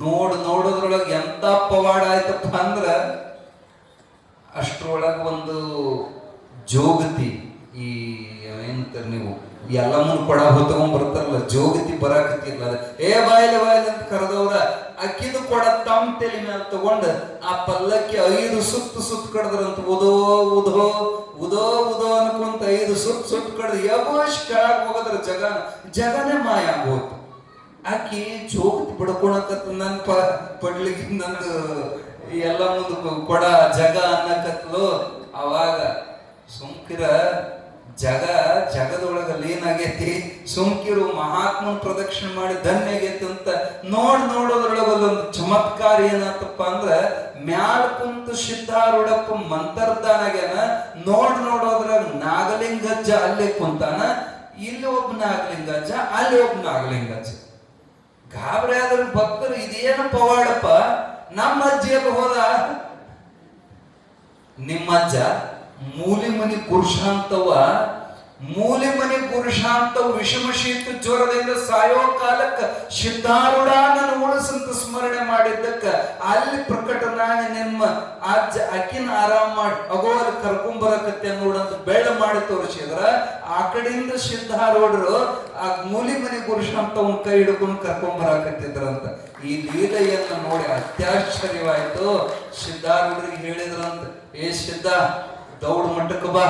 ನೋಡೋದ್ರೊಳಗೆ ಎಂತ ಪವಾಡ ಆಯ್ತಪ್ಪ ಅಂದ್ರ ಅಷ್ಟ್ರೊಳಗ ಒಂದು ಜೋಗತಿ, ಈ ಏನಂತಾರ ನೀವು ಎಲ್ಲ ಮುಂದ್ ಕೊಡ ಹೊತ್ಕೊಂಡ್ ಬರ್ತಾರಲ್ಲ, ಜೋಗತಿ ಬರಾಕತ್ತಿಲ್ಲ. ಏ ಬಾಯಿಲೆ ಅಂತ ಕರೆದವ್ರ ಅಕ್ಕಿದು ಕೊಡ ತಮ್ಮ ತಲೆ ಮೇಲೆ ತಗೊಂಡ ಆ ಪಲ್ಲಕ್ಕಿ 5 ಸುತ್ತು ಕಡದ್ರಂತ. ಉದೋ ಉದೋ ಉದೋ ಉದೋ ಅನ್ಕೊಂತ 5 ಸುತ್ತು ಕಡ್ದು ಯಬೋಶ್ ಕೆಳಗ್ ಹೋಗದ್ರ ಜಗನೇ ಮಾಯ ಆಗೋತು. ಆಕಿ ಜೋಗತಿ ಬಡ್ಕೊಳಕತ್ತ ನನ್ ಪಡ್ಲಿಕ್ಕೆ ನಂದು ಎಲ್ಲ ಮುಂದ ಕೊಡ ಜಗ ಅನ್ನಕತ್ಲು. ಅವಾಗ ಸುಮ್ಕಿರ ಜಗದೊಳಗಲ್ಲಿ ಏನಾಗೈತಿ, ಸುಮ್ಕಿರು ಮಹಾತ್ಮನ ಪ್ರದಕ್ಷಿಣೆ ಮಾಡಿ ಧನ್ಯ ಆಗೈತಿ ಅಂತ ನೋಡೋದ್ರೊಳಗ ಒಂದು ಚಮತ್ಕಾರ ಏನಾತಪ್ಪ ಅಂದ್ರ ಮ್ಯಾಲ ಕುಂತು ಸಿದ್ಧಾರೂಢಪ್ಪ ಮಂತರ್ದಾನಾಗ್ಯಾನ. ನೋಡೋದ್ರಾಗ ನಾಗಲಿಂಗಜ್ಜ ಅಲ್ಲೇ ಕುಂತಾನ. ಇಲ್ಲಿ ಒಬ್ಬ ನಾಗಲಿಂಗಜ್ಜ, ಅಲ್ಲಿ ಒಬ್ಬ ನಾಗಲಿಂಗಜ್ಜ. ಗಾಬರಿ ಆದ್ರ ಭಕ್ತರು ಇದೇನು ಪವಾಡಪ್ಪ, ನಮ್ಮ ಅಜ್ಜಿಯಲ್ಲಿ ಹೋದ. ನಿಮ್ಮಜ್ಜ ಮೂಲಿ ಮನಿ ಪುರುಷಾಂತವ ವಿಷಮ ಶೀತ ಜ್ವರದಿಂದ ಸಾಯೋ ಕಾಲಕ್ಕ ಸಿದ್ಧಾರೂಢ ನನ್ನ ಉಳಿಸಂತ ಸ್ಮರಣೆ ಮಾಡಿದ್ದಕ್ಕ ಅಲ್ಲಿ ಪ್ರಕಟನಾಗಿ ನಿಮ್ಮ ಅಜ್ಜ ಅಕ್ಕಿನ ಆರಾಮ್ ಮಾಡಿ ಅಗೋಲ್ ಕರ್ಕೊಂಬರಕತ್ತೆ ನೋಡಂತ ಬೆಳ್ಳ ಮಾಡಿ ತೋರಿಸಿದ್ರ ಆ ಕಡೆಯಿಂದ ಸಿದ್ಧಾರೂಢರು ಆ ಮೂಲಿ ಮನಿ ಪುರುಷಾಂತವನ್ ಕೈ ಹಿಡ್ಕೊಂಡು ಕರ್ಕೊಂಬರಕತ್ತಿದ್ರಂತ. ಈ ಲೀಲೆಯನ್ನ ನೋಡಿ ಅತ್ಯಾಶ್ಚರ್ಯವಾಯ್ತು. ಸಿದ್ಧಾರೂಢರಿಗೆ ಹೇಳಿದ್ರಂತ, ಏ ಸಿದ್ಧ, ದೌಡ್ ಮಠಕ್ಕೆ ಬಾ,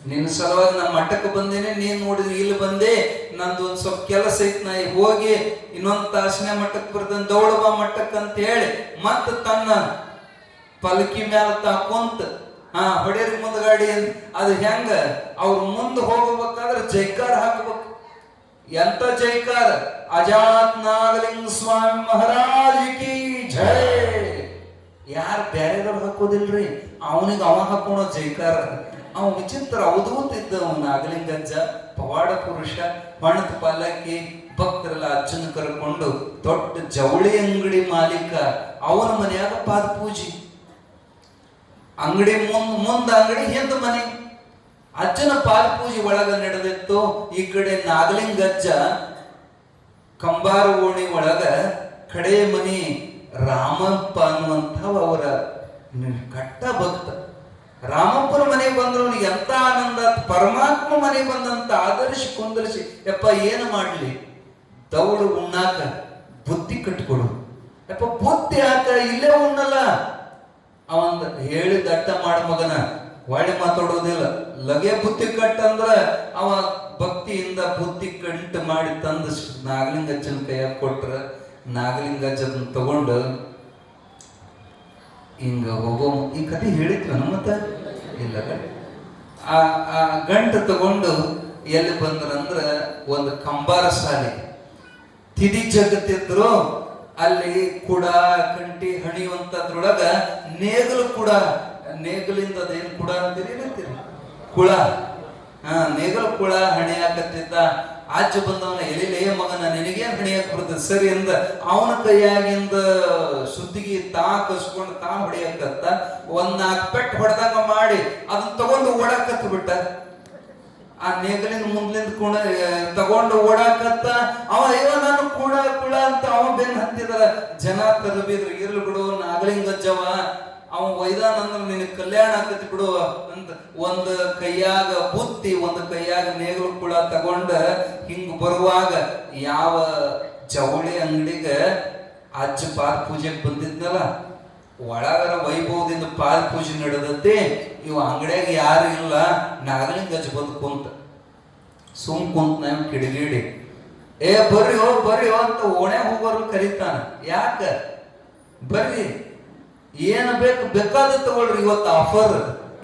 ನಿನ್ನ ಸಲುವಾಗಿ ನಾ ಮಠಕ್ಕೆ ಬಂದೇನೆ, ನೀನ್ ನೋಡಿದ್ರೆ ಇಲ್ಲಿ ಬಂದೆ, ನಂದು ಒಂದ್ ಸ್ವಲ್ಪ ಕೆಲಸ ಐತ್, ನಾ ಈಗ ಹೋಗಿ ಇನ್ನೊಂದ್ ತಾಸನೆ ಮಠಕ್ಕೆ ಬರ್ತಾನೆ, ದೌಡ ಬಾ ಮಠಕ್ಕೆ ಅಂತ ಹೇಳಿ ಮತ್ತ ತನ್ನ ಪಲ್ಕಿ ಮ್ಯಾಲ ತಾಕೊಂತ ಹೊಡೆಯರ್ ಮುಂದ್ಗಾಡಿ ಅದು ಹೆಂಗ ಅವ್ರ ಮುಂದೆ ಹೋಗಬೇಕಾದ್ರೆ ಜೈಕಾರ ಹಾಕ್ಬೇಕು. ಎಂತ ಜೈಕಾರ? ಅಜಾತ್ ನಾಗಲಿಂಗ ಸ್ವಾಮಿ ಮಹಾರಾಜ್ ಕಿ ಜೈ. ಯಾರು ಬ್ಯಾರೆದವ್ರು ಹಾಕೋದಿಲ್ರಿ, ಅವನಿಗೆ ಅವ ಹಾಕೋಣ ಜೈಕಾರ. ಅವ ವಿಚಿತ್ರ ಅವಧೂತ ಇದ್ದ ನಾಗಲಿಂಗಜ್ಜ, ಪವಾಡ ಪುರುಷ, ಪಣದ ಪಲ್ಲಕ್ಕಿ. ಭಕ್ತರೆಲ್ಲ ಅಜ್ಜನ ಕರ್ಕೊಂಡು ದೊಡ್ಡ ಜವಳಿ ಅಂಗಡಿ ಮಾಲೀಕ, ಅವನ ಮನೆಯಾಗ ಪಾದ ಪೂಜೆ. ಅಂಗಡಿ ಮುಂದ ಅಂಗಡಿ ಹಿಂದ ಮನೆ. ಅಜ್ಜನ ಪಾದ ಪೂಜೆ ಒಳಗ ನಡೆದಿತ್ತು. ಈ ಕಡೆ ನಾಗಲಿಂಗಜ್ಜ ಕಂಬಾರ ಓಣಿ ಒಳಗ ಕಡೆ ಮನಿ ರಾಮಪ್ಪ ಅನ್ನುವಂಥವ ಅವರ ಕಟ್ಟ ಭಕ್ತ. ರಾಮಪ್ಪನ ಮನೆಗೆ ಬಂದ್ರು ಅವನಿಗೆ ಎಂತ ಆನಂದ. ಪರಮಾತ್ಮ ಮನೆಗೆ ಬಂದಂತ ಆದರ್ಶಿ ಕುಂದರ್ಸಿ, ಯಪ್ಪ ಏನು ಮಾಡ್ಲಿ, ದೌಡು ಉಣ್ಣಾಕ ಬುದ್ಧಿ ಕಟ್ಕೊಡು. ಯಪ್ಪ ಬುದ್ಧಿ ಆತ ಇಲ್ಲೇ ಉಣ್ಣಲ್ಲ. ಅವಂದ ಹೇಳಿ ದಟ್ಟ ಮಾಡ ಮಗನ, ಒಳ್ಳೆ ಮಾತಾಡೋದಿಲ್ಲ. ಲಗೆ ಬುದ್ಧಿ ಕಟ್ಟ ಅಂದ್ರ ಅವ ಭಕ್ತಿಯಿಂದ ಬುದ್ಧಿ ಕಂಟು ಮಾಡಿ ತಂದು ನಾಗಲಿಂಗಜ್ಜನ ಕೈಯಾಗ ಕೊಟ್ರ. ನಾಗಲಿಂಗಜ್ಜನ ತಗೊಂಡು ಹಿಂಗ ಹೋಗೋ, ಈ ಕಥೆ ಹೇಳಿದ್ವ ಮತ್ತ ಇಲ್ಲ, ಆ ಗಂಟು ತಗೊಂಡು ಎಲ್ಲಿ ಬಂದ್ರಂದ್ರ ಒಂದು ಕಂಬಾರ ಶಾಲೆ ತಿದಿ ಜಗತ್ತಿದ್ರು. ಅಲ್ಲಿ ಕೂಡ ಕಂಟಿ ಹಣಿಯುವಂತದ್ರೊಳಗ ನೇಗಲು ಕೂಡ, ನೇಗಲಿಂದ ಅದೇನು ಕೂಡ ಅಂತೀರಿ ಕುಳ, ನೇಗಲು ಕುಳ ಹಣಿಯಾಕತ್ತಿದ್ದ. ಆಚೆ ಬಂದವನ ಎಲಿಲೇ ಮಗನ, ನಿನಗೇನ್ ಹಣಿಯಾಕ ಬರ್ತದೆ ಸರಿ ಅಂದ. ಅವನ ಕೈಯಾಗಿಂದ ಸುದ್ದಿಗೆ ತಾ ಕಸ್ಕೊಂಡು ತಾ ಹೊಡಿಯಕತ್ತ. 1-4 ಪೆಟ್ಟು ಹೊಡೆದಂಗ ಮಾಡಿ ಅದನ್ನ ತಗೊಂಡು ಓಡಾಕತ್ತ ಬಿಟ್ಟ. ಆ ನೇಗಲಿಂದ ಮುಂದ್ಲಿಂದ ಕುಣ ತಗೊಂಡು ಓಡಾಕತ್ತ. ಅವ ಅಯ್ಯೋ ನಾನು ಕುಳ ಅಂತ ಅವ ಬೆನ್ ಹತ್ತಿದ. ಜನ ತರಬಿದ್ರು, ಇರ್ಲಿ ಬಿಡು ನಾಗಲಿಂಗಜ್ಜವ, ಅವ ಒಯ್ದಾನಂದ್ರ ನಿನ್ ಕಲ್ಯಾಣ ಆಕತಿ ಬಿಡು ಅಂತ ಒಂದು ಕೈಯಾಗ ಬುತ್ತಿ, ಒಂದು ಕೈಯಾಗ ನೇಗಲು ಕುಳ ತಗೊಂಡ ಹಿಂಗ್ ಬರುವಾಗ ಯಾವ ಜವಳಿ ಅಂಗಡಿಗ ಅಜ್ಜ ಪಾದ ಪೂಜೆಗೆ ಬಂದಿದ್ನಲ್ಲ, ಒಳಗರ ವೈಭವದಿಂದ ಪಾದ ಪೂಜೆ ನಡೆದತ್ತೆ. ಇವ ಅಂಗಡಿಯಾಗ ಯಾರು ಇಲ್ಲ, ನಾಗಲಿಂಗಜ್ಜ ಬಂದು ಕುಂತ. ಕುಂತ ನಾವು ಕಿಡಿಗೇಡಿ, ಏ ಬರ್ರಿ ಅಂತ ಓಣೆ ಹೋಗೋರು ಕರೀತಾನ. ಯಾಕ ಬರ್ರಿ, ಏನ್ ಬೇಕಾದ ತಗೊಳ್ರಿ, ಇವತ್ತು ಆಫರ್.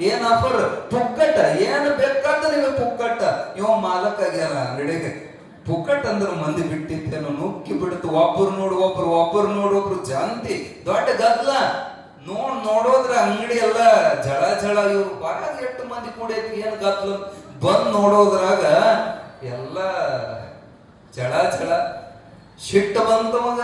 ಏನ್ ಆಫರ್? ಪುಕ್ಕಟ. ಏನ್ ಬೇಕಾದ ನೀವು ಪುಕ್ಕಟ. ಇವ ಮಾಲಕ್ ಆಗ್ಯಾರ ಅಂಗಡಿಗೆ. ಪುಕ್ಕಟ್ ಅಂದ್ರ ಮಂದಿ ಬಿಟ್ಟಿತ್ತೇನೋ, ನುಕ್ಕಿ ಬಿಡ್ತು. ಒಬ್ಬರು ನೋಡು ಒಬ್ರು ಜಾಂತಿ ದೊಡ್ಡ ಗದ್ಲ. ನೋಡೋದ್ರ ಅಂಗಡಿ ಎಲ್ಲ ಜಳ ಇವ್ರು ಬಾಗ ಎಷ್ಟು ಮಂದಿ ಕೂಡೈತಿ, ಏನ್ ಗದ್ಲ. ಬಂದ್ ನೋಡೋದ್ರಾಗ ಎಲ್ಲ ಜಳ ಸಿಟ್ಟು ಬಂತ ಮಗ.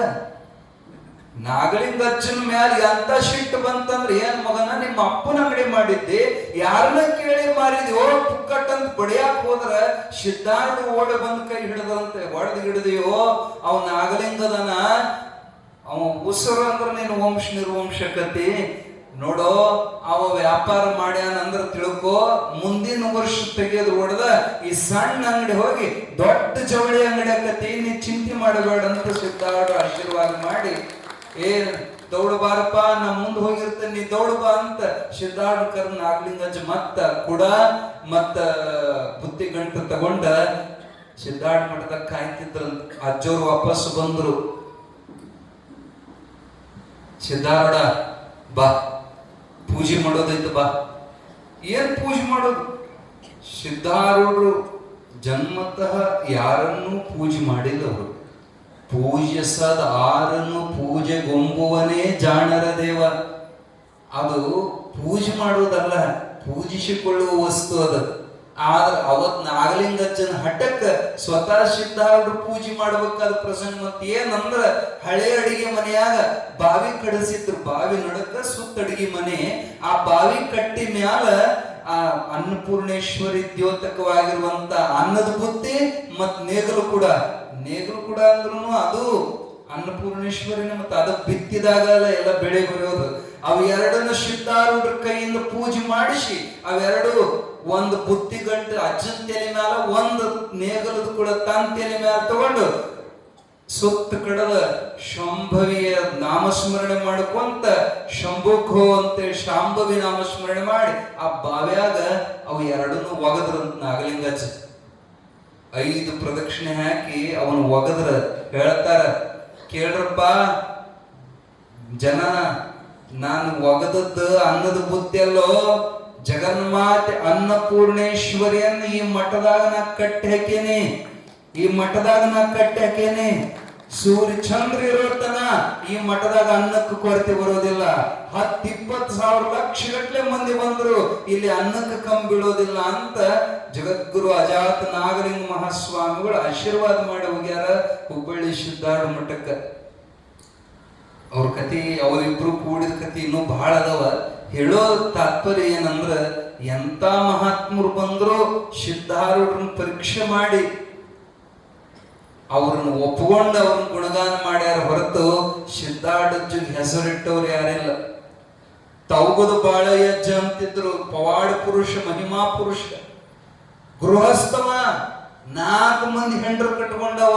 ನಾಗಲಿಂಗಜ್ಜನ ಮ್ಯಾಲ ಎಂತ ಸಿಟ್ಟು ಬಂತಂದ್ರೆ, ಏನ್ ಮಗನ ನಿಮ್ಮ ಅಪ್ಪನ ಅಂಗಡಿ ಮಾಡಿದ್ದೆ, ಯಾರನ್ನ ಕೇಳಿ ಮಾರಿದಿ, ಓ ಪುಕ್ಕಟ್ ಅಂತ ಬಡಿಯಾಕ ಹೋದ್ರ ಸಿದ್ಧಾರ್ಥ ಓಡ ಬಂದ್ ಕೈ ಹಿಡದಂತೆ, ಹೊಡೆದು ಹಿಡಿದೆಯೋ ಅವ ನಾಗಲಿಂಗದನ, ಅವ ಉಸಿರು ಅಂದ್ರ ನೀನು ವಂಶ ನಿರ್ವಂಶಕತಿ ನೋಡೋ, ಅವ ವ್ಯಾಪಾರ ಮಾಡ್ಯಾನಂದ್ರ ತಿಳ್ಕೋ, ಮುಂದಿನ ವರ್ಷ ತೆಗೆದು ಹೊಡೆದ ಈ ಸಣ್ಣ ಅಂಗಡಿ ಹೋಗಿ ದೊಡ್ಡ ಜವಳಿ ಅಂಗಡಿ ಆಕತಿ, ನೀ ಚಿಂತೆ ಮಾಡಬೇಡ ಅಂತ ಸಿದ್ಧಾರ್ಥ ಆಶೀರ್ವಾದ ಮಾಡಿ, ಏ ದೌಡ ಬಾರಪ್ಪ, ನಾ ಮುಂದೆ ಹೋಗಿರ್ತೇನೆ, ನೀ ದೌಡ ಬಾ ಅಂತ ಸಿದ್ಧಾರ್ಥ ಕರ್ ನಾಗಲಿಂಗಜ್ಜ ಮತ್ತ ಬುತ್ತಿ ಗಂಟು ತಗೊಂಡ ಸಿದ್ಧಾರ್ಥ ಮಠದಾಗ ಕಾಯ್ತಿದ್ರಂತ. ಅಜ್ಜೋರು ವಾಪಸ್ ಬಂದ್ರು, ಸಿದ್ಧಾರೂಢ ಬಾ ಪೂಜೆ ಮಾಡೋದೈತೆ ಬಾ. ಏನ್ ಪೂಜೆ ಮಾಡೋದು? ಸಿದ್ಧಾರೂಢರು ಜನ್ಮತಃ ಯಾರನ್ನೂ ಪೂಜೆ ಮಾಡಿಲ್ಲ. ಅವರು ಪೂಜಿಸದ ಆರನ್ನು ಪೂಜೆಗೊಂಬುವನೇ ಜಾಣರ ದೇವ. ಅದು ಪೂಜೆ ಮಾಡುವುದಲ್ಲ, ಪೂಜಿಸಿಕೊಳ್ಳುವ ವಸ್ತು ಅದು. ಆದ್ರೆ ಅವತ್ ನಾಗಲಿಂಗಜ್ಜನ ಹಠಕ್ಕ ಸ್ವತಃ ಸಿದ್ಧಾರೂಢರು ಪೂಜೆ ಮಾಡ್ಬೇಕಾದ ಪ್ರಸಂಗ. ಮತ್ ಏನಂದ್ರ, ಹಳೆ ಅಡಿಗೆ ಮನೆಯಾಗ ಬಾವಿ ಕಡಿಸಿದ್ರು, ಬಾವಿ ನಡಕ ಸುತ್ತ ಅಡಿಗೆ ಮನೆ, ಆ ಬಾವಿ ಕಟ್ಟಿ ಮ್ಯಾಲ ಆ ಅನ್ನಪೂರ್ಣೇಶ್ವರಿ ದ್ಯೋತಕವಾಗಿರುವಂತ ಅನ್ನದ ಬುತ್ತಿ ಮತ್ ನೇಗಲು ಕೂಡ ಅಂದ್ರೂ ಅದು ಅನ್ನಪೂರ್ಣೇಶ್ವರಿನ, ಮತ್ತೆ ಅದು ಬಿತ್ತಿದಾಗಲ್ಲ ಎಲ್ಲ ಬೆಳೆ ಬರೋದು. ಅವು ಎರಡನ್ನು ಸಿದ್ಧಾರೂಢರ ಕೈಯಿಂದ ಪೂಜೆ ಮಾಡಿಸಿ, ಅವೆರಡು ಒಂದು ಬುತ್ತಿ ಗಂಟು ಅಜ್ಜನ ತಲೆ ಮ್ಯಾಲ, ಒಂದು ನೇಗಲದ ಕೂಡ ತನ್ನ ತಲೆ ಮ್ಯಾಲ ತಗೊಂಡು ಸುತ್ತ ಕಡದ ಶಂಭವಿಯ ನಾಮಸ್ಮರಣೆ ಮಾಡ್ಕೊಂತ ಶಂಭುಖೋ ಅಂತೇಳಿ ಶಾಂಭವಿ ನಾಮಸ್ಮರಣೆ ಮಾಡಿ ಆ ಬಾವ್ಯಾಗ ಅವು ಎರಡನ್ನು ಒಗದ್ರಂತ ನಾಗಲಿಂಗಜ್ಜ. 5 ಪ್ರದಕ್ಷಿಣೆ ಹಾಕಿ ಅವನು ಒಗದ್ರ. ಹೇಳ್ತಾರ, ಕೇಳ್ರಪ್ಪ ಜನ, ನಾನು ಒಗದದ್ದು ಅನ್ನದ ಬುತ್ತಿಯಲ್ಲೋ, ಜಗನ್ಮಾತೆ ಅನ್ನಪೂರ್ಣೇಶ್ವರಿಯನ್ನ ಈ ಮಠದಾಗ ನಾ ಕಟ್ಟಿ ಹಾಕೇನಿ, ಈ ಮಠದಾಗ ನಾ ಕಟ್ಟಿ ಹಾಕೇನಿ. ಸೂರ್ಯ ಚಂದ್ರ ಇರೋತನ ಈ ಮಠದಾಗ ಅನ್ನಕ್ಕೆ ಕೊರತೆ ಬರೋದಿಲ್ಲ. 10-20 ಸಾವಿರ ಲಕ್ಷ ಗಟ್ಟಲೆ ಮಂದಿ ಬಂದ್ರು, ಇಲ್ಲಿ ಅನ್ನಕ್ಕೆ ಕಮ್ಮಿ ಬೀಳೋದಿಲ್ಲ ಅಂತ ಜಗದ್ಗುರು ಅಜಾತ ನಾಗಲಿಂಗ ಮಹಾಸ್ವಾಮಿಗಳು ಆಶೀರ್ವಾದ ಮಾಡಿ ಹೋಗ್ಯಾರ ಹುಬ್ಬಳ್ಳಿ ಸಿದ್ಧಾರೂಢ ಮಠಕ್ಕ. ಅವ್ರ ಕತಿ, ಅವರಿಬ್ರು ಕೂಡಿದ ಕತಿ ಇನ್ನೂ ಬಹಳ ಅದಾವ. ಹೇಳೋ ತಾತ್ಪರ್ಯ ಏನಂದ್ರ, ಎಂತ ಮಹಾತ್ಮರು ಬಂದ್ರು ಸಿದ್ಧಾರೂಢರನ್ನ ಪರೀಕ್ಷೆ ಮಾಡಿ ಅವ್ರನ್ನ ಒಪ್ಪಿಕೊಂಡು ಅವ್ರನ್ನ ಗುಣಗಾನ ಮಾಡ್ಯಾರ ಹೊರತು ಸಿದ್ಧಾರೂಢಜ್ಜಗೆ ಹೆಸರಿಟ್ಟವ್ರು ಯಾರಿಲ್ಲ. ತೌಗದ ಬಾಳಯ್ಯಜ್ಜ ಅಂತಿದ್ರು, ಪವಾಡ ಪುರುಷ, ಮಹಿಮಾ ಪುರುಷ, ಗೃಹಸ್ಥವ, 4 ಮಂದಿ ಹೆಂಡ್ರು ಕಟ್ಕೊಂಡವ.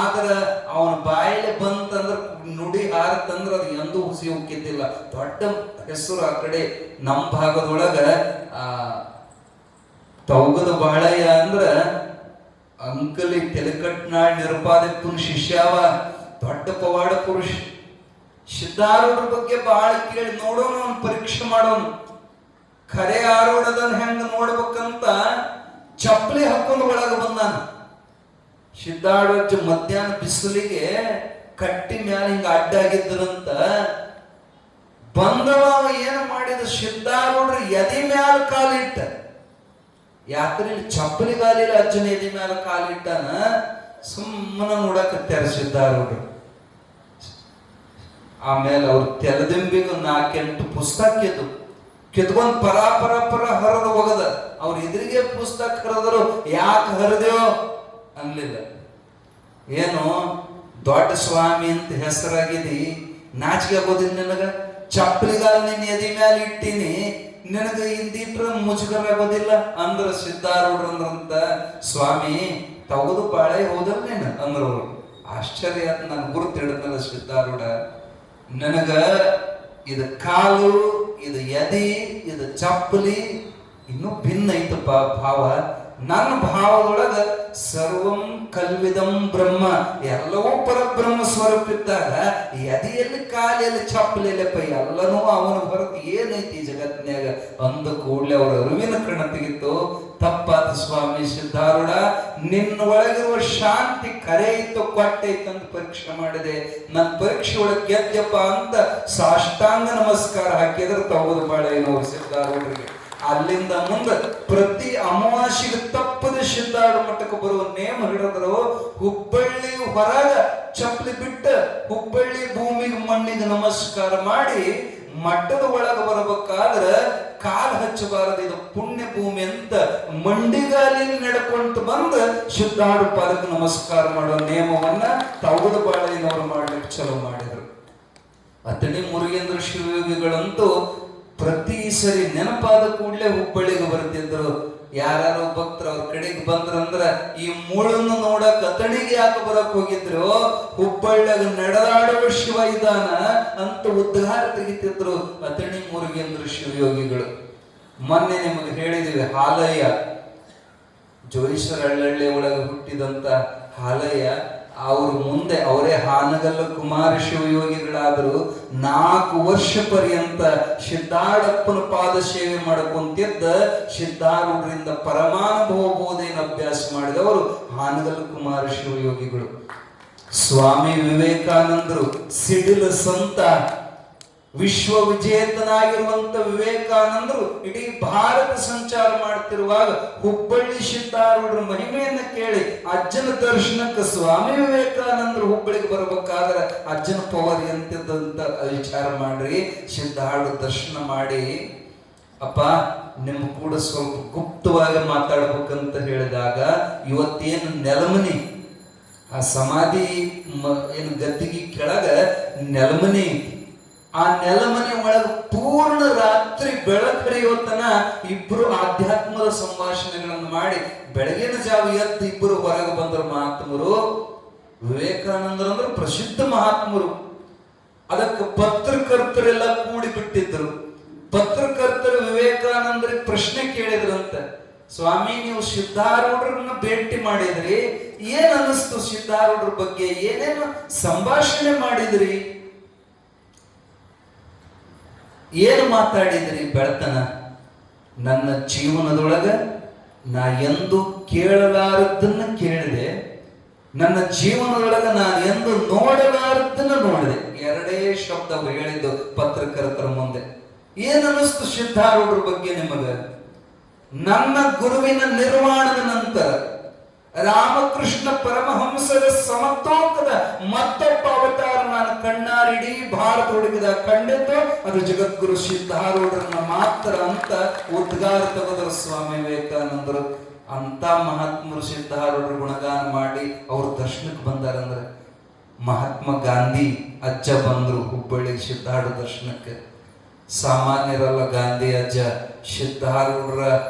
ಆದ್ರ ಅವನ ಬಾಯಲ್ಲಿ ಬಂತಂದ್ರ ನುಡಿ ಹಾರತಂದ್ರ ಅದು ಎಂದೂ ಹುಸಿ ಹೋಗಿದ್ದಿಲ್ಲ. ದೊಡ್ಡ ಹೆಸರು ಆ ಕಡೆ ನಮ್ಮ ಭಾಗದೊಳಗ. ತೌಗದ ಬಾಳಯ್ಯ ಅಂದ್ರ ಅಂಕಲಿ ತೆಲಕಟ್ನಾಳ್ ನಿರುಪಾದಿಪ್ಪನ ಶಿಷ್ಯವ, ದೊಡ್ಡ ಪವಾಡ ಪುರುಷ. ಸಿದ್ಧಾರೂಢರ ಬಗ್ಗೆ ಬಹಳ ಕೇಳಿ ನೋಡೋಣ, ಅವ್ನು ಪರೀಕ್ಷೆ ಮಾಡೋನು. ಖರೆ ಆರೋಢದನ್ ಹೆಂಗ ನೋಡ್ಬೇಕಂತ ಚಪ್ಪಲಿ ಹಾಕೊಂಡು ಒಳಗೆ ಬಂದಾನ. ಸಿದ್ಧಾರೂಢ ಮಧ್ಯಾಹ್ನ ಬಿಸಿಲಿಗೆ ಕಟ್ಟಿ ಮ್ಯಾಲ ಹಿಂಗ ಅಡ್ಡಾಗಿದ್ದರಂತ. ಬಂದವ ಏನು ಮಾಡಿದ, ಸಿದ್ಧಾರೂಢರು ಎದಿ ಮ್ಯಾಲ ಕಾಲಿಟ್ಟ. ಯಾಕ್ರಿ ಚಪ್ಪಲಿ ಗಾಲಿಲ್ಲ, ಅಜ್ಜನ ಎದಿ ಮ್ಯಾಲ ಕಾಲಿಟ್ಟಾನ. ಸುಮ್ಮನ ನೋಡಕತ್ಯಾರ ಸಿದ್ಧಾರೂಢರು. ಆಮೇಲೆ ಅವ್ರ ತೆಲದಿಂಬಿಗೆ 4-8 ಪುಸ್ತಕ ಕಿತ್ಕೊಂಡ್ ಪರ ಹರದ ಹೋಗದ. ಅವ್ರ ಎದುರಿಗೆ ಪುಸ್ತಕ ಹರಿದ್ರು. ಯಾಕೆ ಹರಿದೇವೋ ಅನ್ಲಿಲ್ಲ. ಏನು ದೊಡ್ಡ ಸ್ವಾಮಿ ಅಂತ ಹೆಸರಾಗಿದಿ, ನಾಚಿಕೆ ಆಗೋದಿಲ್ಲ ನಿನಗ? ಚಪ್ಪಲಿಗಾಲ ನಿನ್ನ ಎದಿ ಮ್ಯಾಲ ಇಟ್ಟಿನಿ, ನಿನಗ ಇಂದಿಟ್ರ ಮುಜುಗರ ಆಗೋದಿಲ್ಲ ಅಂದ್ರ ಸಿದ್ಧಾರೂಢರಂದ್ರಂತ. ಸ್ವಾಮಿ ತಗದು ಬಾಳೆ ಹೋದಲ್ ನೀನು ಅಂದ್ರ. ಆಶ್ಚರ್ಯ ಅಂತ ನಾನು ಗುರುತು ಹಿಡಿದ್ನಲ್ಲ ಸಿದ್ಧಾರೂಢ. ನನಗ ಇದು ಕಾಲು, ಇದು ಎದಿ, ಇದು ಚಪ್ಪಲಿ ಇನ್ನೂ ಭಿನ್ನ ಐತಪ್ಪ ಭಾವ. ನನ್ನ ಭಾವದೊಳಗ ಸರ್ವಂ ಕಲ್ವಿದಂ ಬ್ರಹ್ಮ, ಎಲ್ಲವೂ ಪರಬ್ರಹ್ಮ ಸ್ವರೂಪ ಇದ್ದಾಗ ಎದೆಯಲ್ಲಿ ಕಾಲಿಯಲ್ಲಿ ಚಪ್ಪಲಿಯಲ್ಲಪ್ಪ ಎಲ್ಲನೂ ಅವನ ಹೊರತು ಏನೈತಿ ಜಗತ್ನ್ಯಾಗ ಅಂದ ಕೂಡಲೇ ಅವ್ರ ಅರಿವಿನ ಕಣ ತೆಗಿತು. ತಪ್ಪಾದ ಸ್ವಾಮಿ ಸಿದ್ಧಾರೂಢ, ನಿನ್ನ ಒಳಗಿರುವ ಶಾಂತಿ ಕರೆ ಇತ್ತು, ಕೊಟ್ಟೈತಂತ ಪರೀಕ್ಷೆ ಮಾಡಿದೆ. ನನ್ನ ಪರೀಕ್ಷೆ ಒಳಗೆ ಗೆದ್ದಪ್ಪ ಅಂತ ಸಾಷ್ಟಾಂಗ ನಮಸ್ಕಾರ ಹಾಕಿದ್ರೆ ತಗೋದು ಬಾಳ ಏನೋ ಸಿದ್ಧಾರೂಢರಿಗೆ. ಅಲ್ಲಿಂದ ಮುಂದೆ ಪ್ರತಿ ಅಮಾವಾಸ್ಯೆಗೆ ತಪ್ಪದ ಸಿದ್ದಾಡ ಮಠಕ್ಕೆ ಬರುವ ನೇಮ ಹಿಡಿದ್ರು. ಹುಬ್ಬಳ್ಳಿ ಹೊರಗ ಚಪ್ಪಲಿ ಬಿಟ್ಟ ಹುಬ್ಬಳ್ಳಿ ಭೂಮಿಗೆ ಮಣ್ಣಿಗೆ ನಮಸ್ಕಾರ ಮಾಡಿ ಮಠದ ಒಳಗೆ ಬರಬೇಕಾದ್ರ ಕಾಲ್ ಹಚ್ಚಬಾರದು, ಇದು ಪುಣ್ಯ ಭೂಮಿ ಅಂತ ಮಂಡಿಗಾಲಿನ ನಡ್ಕೊಂತ ಬಂದ ಸಿದ್ದಾಡು ಪಾದಕ್ಕೆ ನಮಸ್ಕಾರ ಮಾಡೋ ನೇಮವನ್ನ ತೌದ ಬಾಳಿನವರು ಮಾಡ್ಲಿಕ್ಕೆ ಚಲೋ ಮಾಡಿದ್ರು. ಅತಣಿ ಮುರುಗೇಂದ್ರ ಶಿವಯೋಗಿಗಳಂತೂ ಪ್ರತಿ ಸರಿ ನೆನಪಾದ ಕೂಡಲೇ ಹುಬ್ಬಳ್ಳಿಗೆ ಬರ್ತಿದ್ರು. ಯಾರು ಭಕ್ತರು ಅವ್ರ ಕಡೆಗೆ ಬಂದ್ರಂದ್ರ ಈ ಮೂಳನ್ನು ನೋಡಕ್ ಅತಣಿಗೆ ಯಾಕೆ ಬರಕ್ ಹೋಗಿದ್ರು, ಹುಬ್ಬಳ್ಳಿಯಾಗ ನಡೆದಾಡುವ ಶಿವ ಇದಾನ ಅಂತ ಉದ್ಧಾರ ತೆಗಿತಿದ್ರು ಅತಣಿ ಮುರುಗೇಂದ್ರ ಶಿವಯೋಗಿಗಳು. ಮೊನ್ನೆ ನಿಮಗೆ ಹೇಳಿದಿವಿ, ಹಾಲಯ್ಯ ಜೋಯಿಸರ ಹಳ್ಳಿ ಒಳಗೆ ಹುಟ್ಟಿದಂತ ಹಾಲಯ್ಯ ಅವರು ಮುಂದೆ ಅವರೇ ಹಾನಗಲ್ಲ ಕುಮಾರ ಶಿವಯೋಗಿಗಳಾದರು. 4 ವರ್ಷ ಪರ್ಯಂತ ಸಿದ್ದಾಡಪ್ಪನ ಪಾದ ಸೇವೆ ಮಾಡ್ಕೊಂತಿದ್ದ ಸಿದ್ಧಾರೂಢರಿಂದ ಪರಮಾನುಭವ ಬೋಧೆಯನ್ನು ಅಭ್ಯಾಸ ಮಾಡಿದವರು ಹಾನಗಲ್ಲ ಕುಮಾರ ಶಿವಯೋಗಿಗಳು. ಸ್ವಾಮಿ ವಿವೇಕಾನಂದರು ಸಿಡಿಲ ಸಂತ, ವಿಶ್ವ ವಿಜೇತನಾಗಿರುವಂತ ವಿವೇಕಾನಂದರು ಇಡೀ ಭಾರತ ಸಂಚಾರ ಮಾಡ್ತಿರುವಾಗ ಹುಬ್ಬಳ್ಳಿ ಸಿದ್ದಾರೂಢರ ಮಹಿಮೆಯನ್ನ ಕೇಳಿ ಅಜ್ಜನ ದರ್ಶನಕ್ಕೆ ಸ್ವಾಮಿ ವಿವೇಕಾನಂದರು ಹುಬ್ಬಳ್ಳಿಗೆ ಬರ್ಬೇಕಾದ್ರೆ ಅಜ್ಜನ ಪವರ್ ಎಂತಿದ್ದಂತ ವಿಚಾರ ಮಾಡ್ರಿ. ಸಿದ್ದಾರೂಢ ದರ್ಶನ ಮಾಡಿ, ಅಪ್ಪ ನಿಮ್ಮ ಕೂಡ ಸ್ವಲ್ಪ ಗುಪ್ತವಾಗಿ ಮಾತಾಡ್ಬೇಕಂತ ಹೇಳಿದಾಗ, ಇವತ್ತೇನು ನೆಲಮನಿ ಆ ಸಮಾಧಿ ಏನು ಗದ್ದಿಗೆ ಕೆಳಗ ನೆಲಮನಿ, ಆ ನೆಲಮನೆ ಒಳಗೆ ಪೂರ್ಣ ರಾತ್ರಿ ಬೆಳಕರಿಯೋತನ ಇಬ್ರು ಆಧ್ಯಾತ್ಮದ ಸಂಭಾಷಣೆಗಳನ್ನು ಮಾಡಿ ಬೆಳಗಿನ ಜಾವ ಎದ್ದು ಇಬ್ಬರು ಹೊರಗೆ ಬಂದರು ಮಹಾತ್ಮರು. ವಿವೇಕಾನಂದರು ಅಂದ್ರೆ ಪ್ರಸಿದ್ಧ ಮಹಾತ್ಮರು. ಅದಕ್ಕೆ ಪತ್ರಕರ್ತರೆಲ್ಲ ಕೂಡಿ ಬಿಟ್ಟಿದ್ರು. ಪತ್ರಕರ್ತರು ವಿವೇಕಾನಂದರಿಗೆ ಪ್ರಶ್ನೆ ಕೇಳಿದ್ರಂತ, ಸ್ವಾಮಿ ನೀವು ಸಿದ್ದಾರೂಢರನ್ನ ಭೇಟಿ ಮಾಡಿದ್ರಿ, ಏನ್ ಅನ್ನಿಸ್ತು ಸಿದ್ದಾರೂಢರ ಬಗ್ಗೆ, ಏನೇನು ಸಂಭಾಷಣೆ ಮಾಡಿದ್ರಿ, ಏನು ಮಾತಾಡಿದ್ರಿ ಬೆಳತನ? ನನ್ನ ಜೀವನದೊಳಗ ನಾ ಎಂದು ಕೇಳಲಾರದ್ದನ್ನ ಕೇಳಿದೆ, ನನ್ನ ಜೀವನದೊಳಗ ನಾನು ಎಂದು ನೋಡಲಾರದ್ದನ್ನ ನೋಡಿದೆ. 2 ಶಬ್ದ ಅವರು ಹೇಳಿದ್ದು ಪತ್ರಕರ್ತರ ಮುಂದೆ. ಏನನ್ನಿಸ್ತು ಸಿದ್ದಾರೂಢರ ಬಗ್ಗೆ ನಿಮಗ? ನನ್ನ ಗುರುವಿನ ನಿರ್ವಾಣದ ನಂತರ ರಾಮಕೃಷ್ಣ ಪರಮಹಂಸರ ಸಮತೋಕದ ಮತ್ತೊಬ್ಬ ಅವತಾರ ನಾನು ಕಣ್ಣಾರಿಡೀ ಭಾರತ ಹುಡುಗಿದ ಕಂಡಿದ್ದು ಅದು ಜಗದ್ಗುರು ಸಿದ್ದಾರೂಢರನ್ನ ಮಾತ್ರ ಅಂತ ಉದ್ಗಾರ ತೆಗೆದರು ಸ್ವಾಮಿ ವಿವೇಕಾನಂದರು. ಅಂತ ಮಹಾತ್ಮರು ಸಿದ್ದಾರೂಢರು ಗುಣಗಾನ ಮಾಡಿ ಅವ್ರ ದರ್ಶನಕ್ಕೆ ಬಂದಾರಂದ್ರೆ. ಮಹಾತ್ಮ ಗಾಂಧಿ ಅಜ್ಜ ಬಂದ್ರು ಹುಬ್ಬಳ್ಳಿ ಸಿದ್ದಾರೂಢ ದರ್ಶನಕ್ಕೆ. ಸಾಮಾನ್ಯರಲ್ಲ ಗಾಂಧಿ ಅಜ್ಜ. ಸಿದ್ದಾರೂಢರ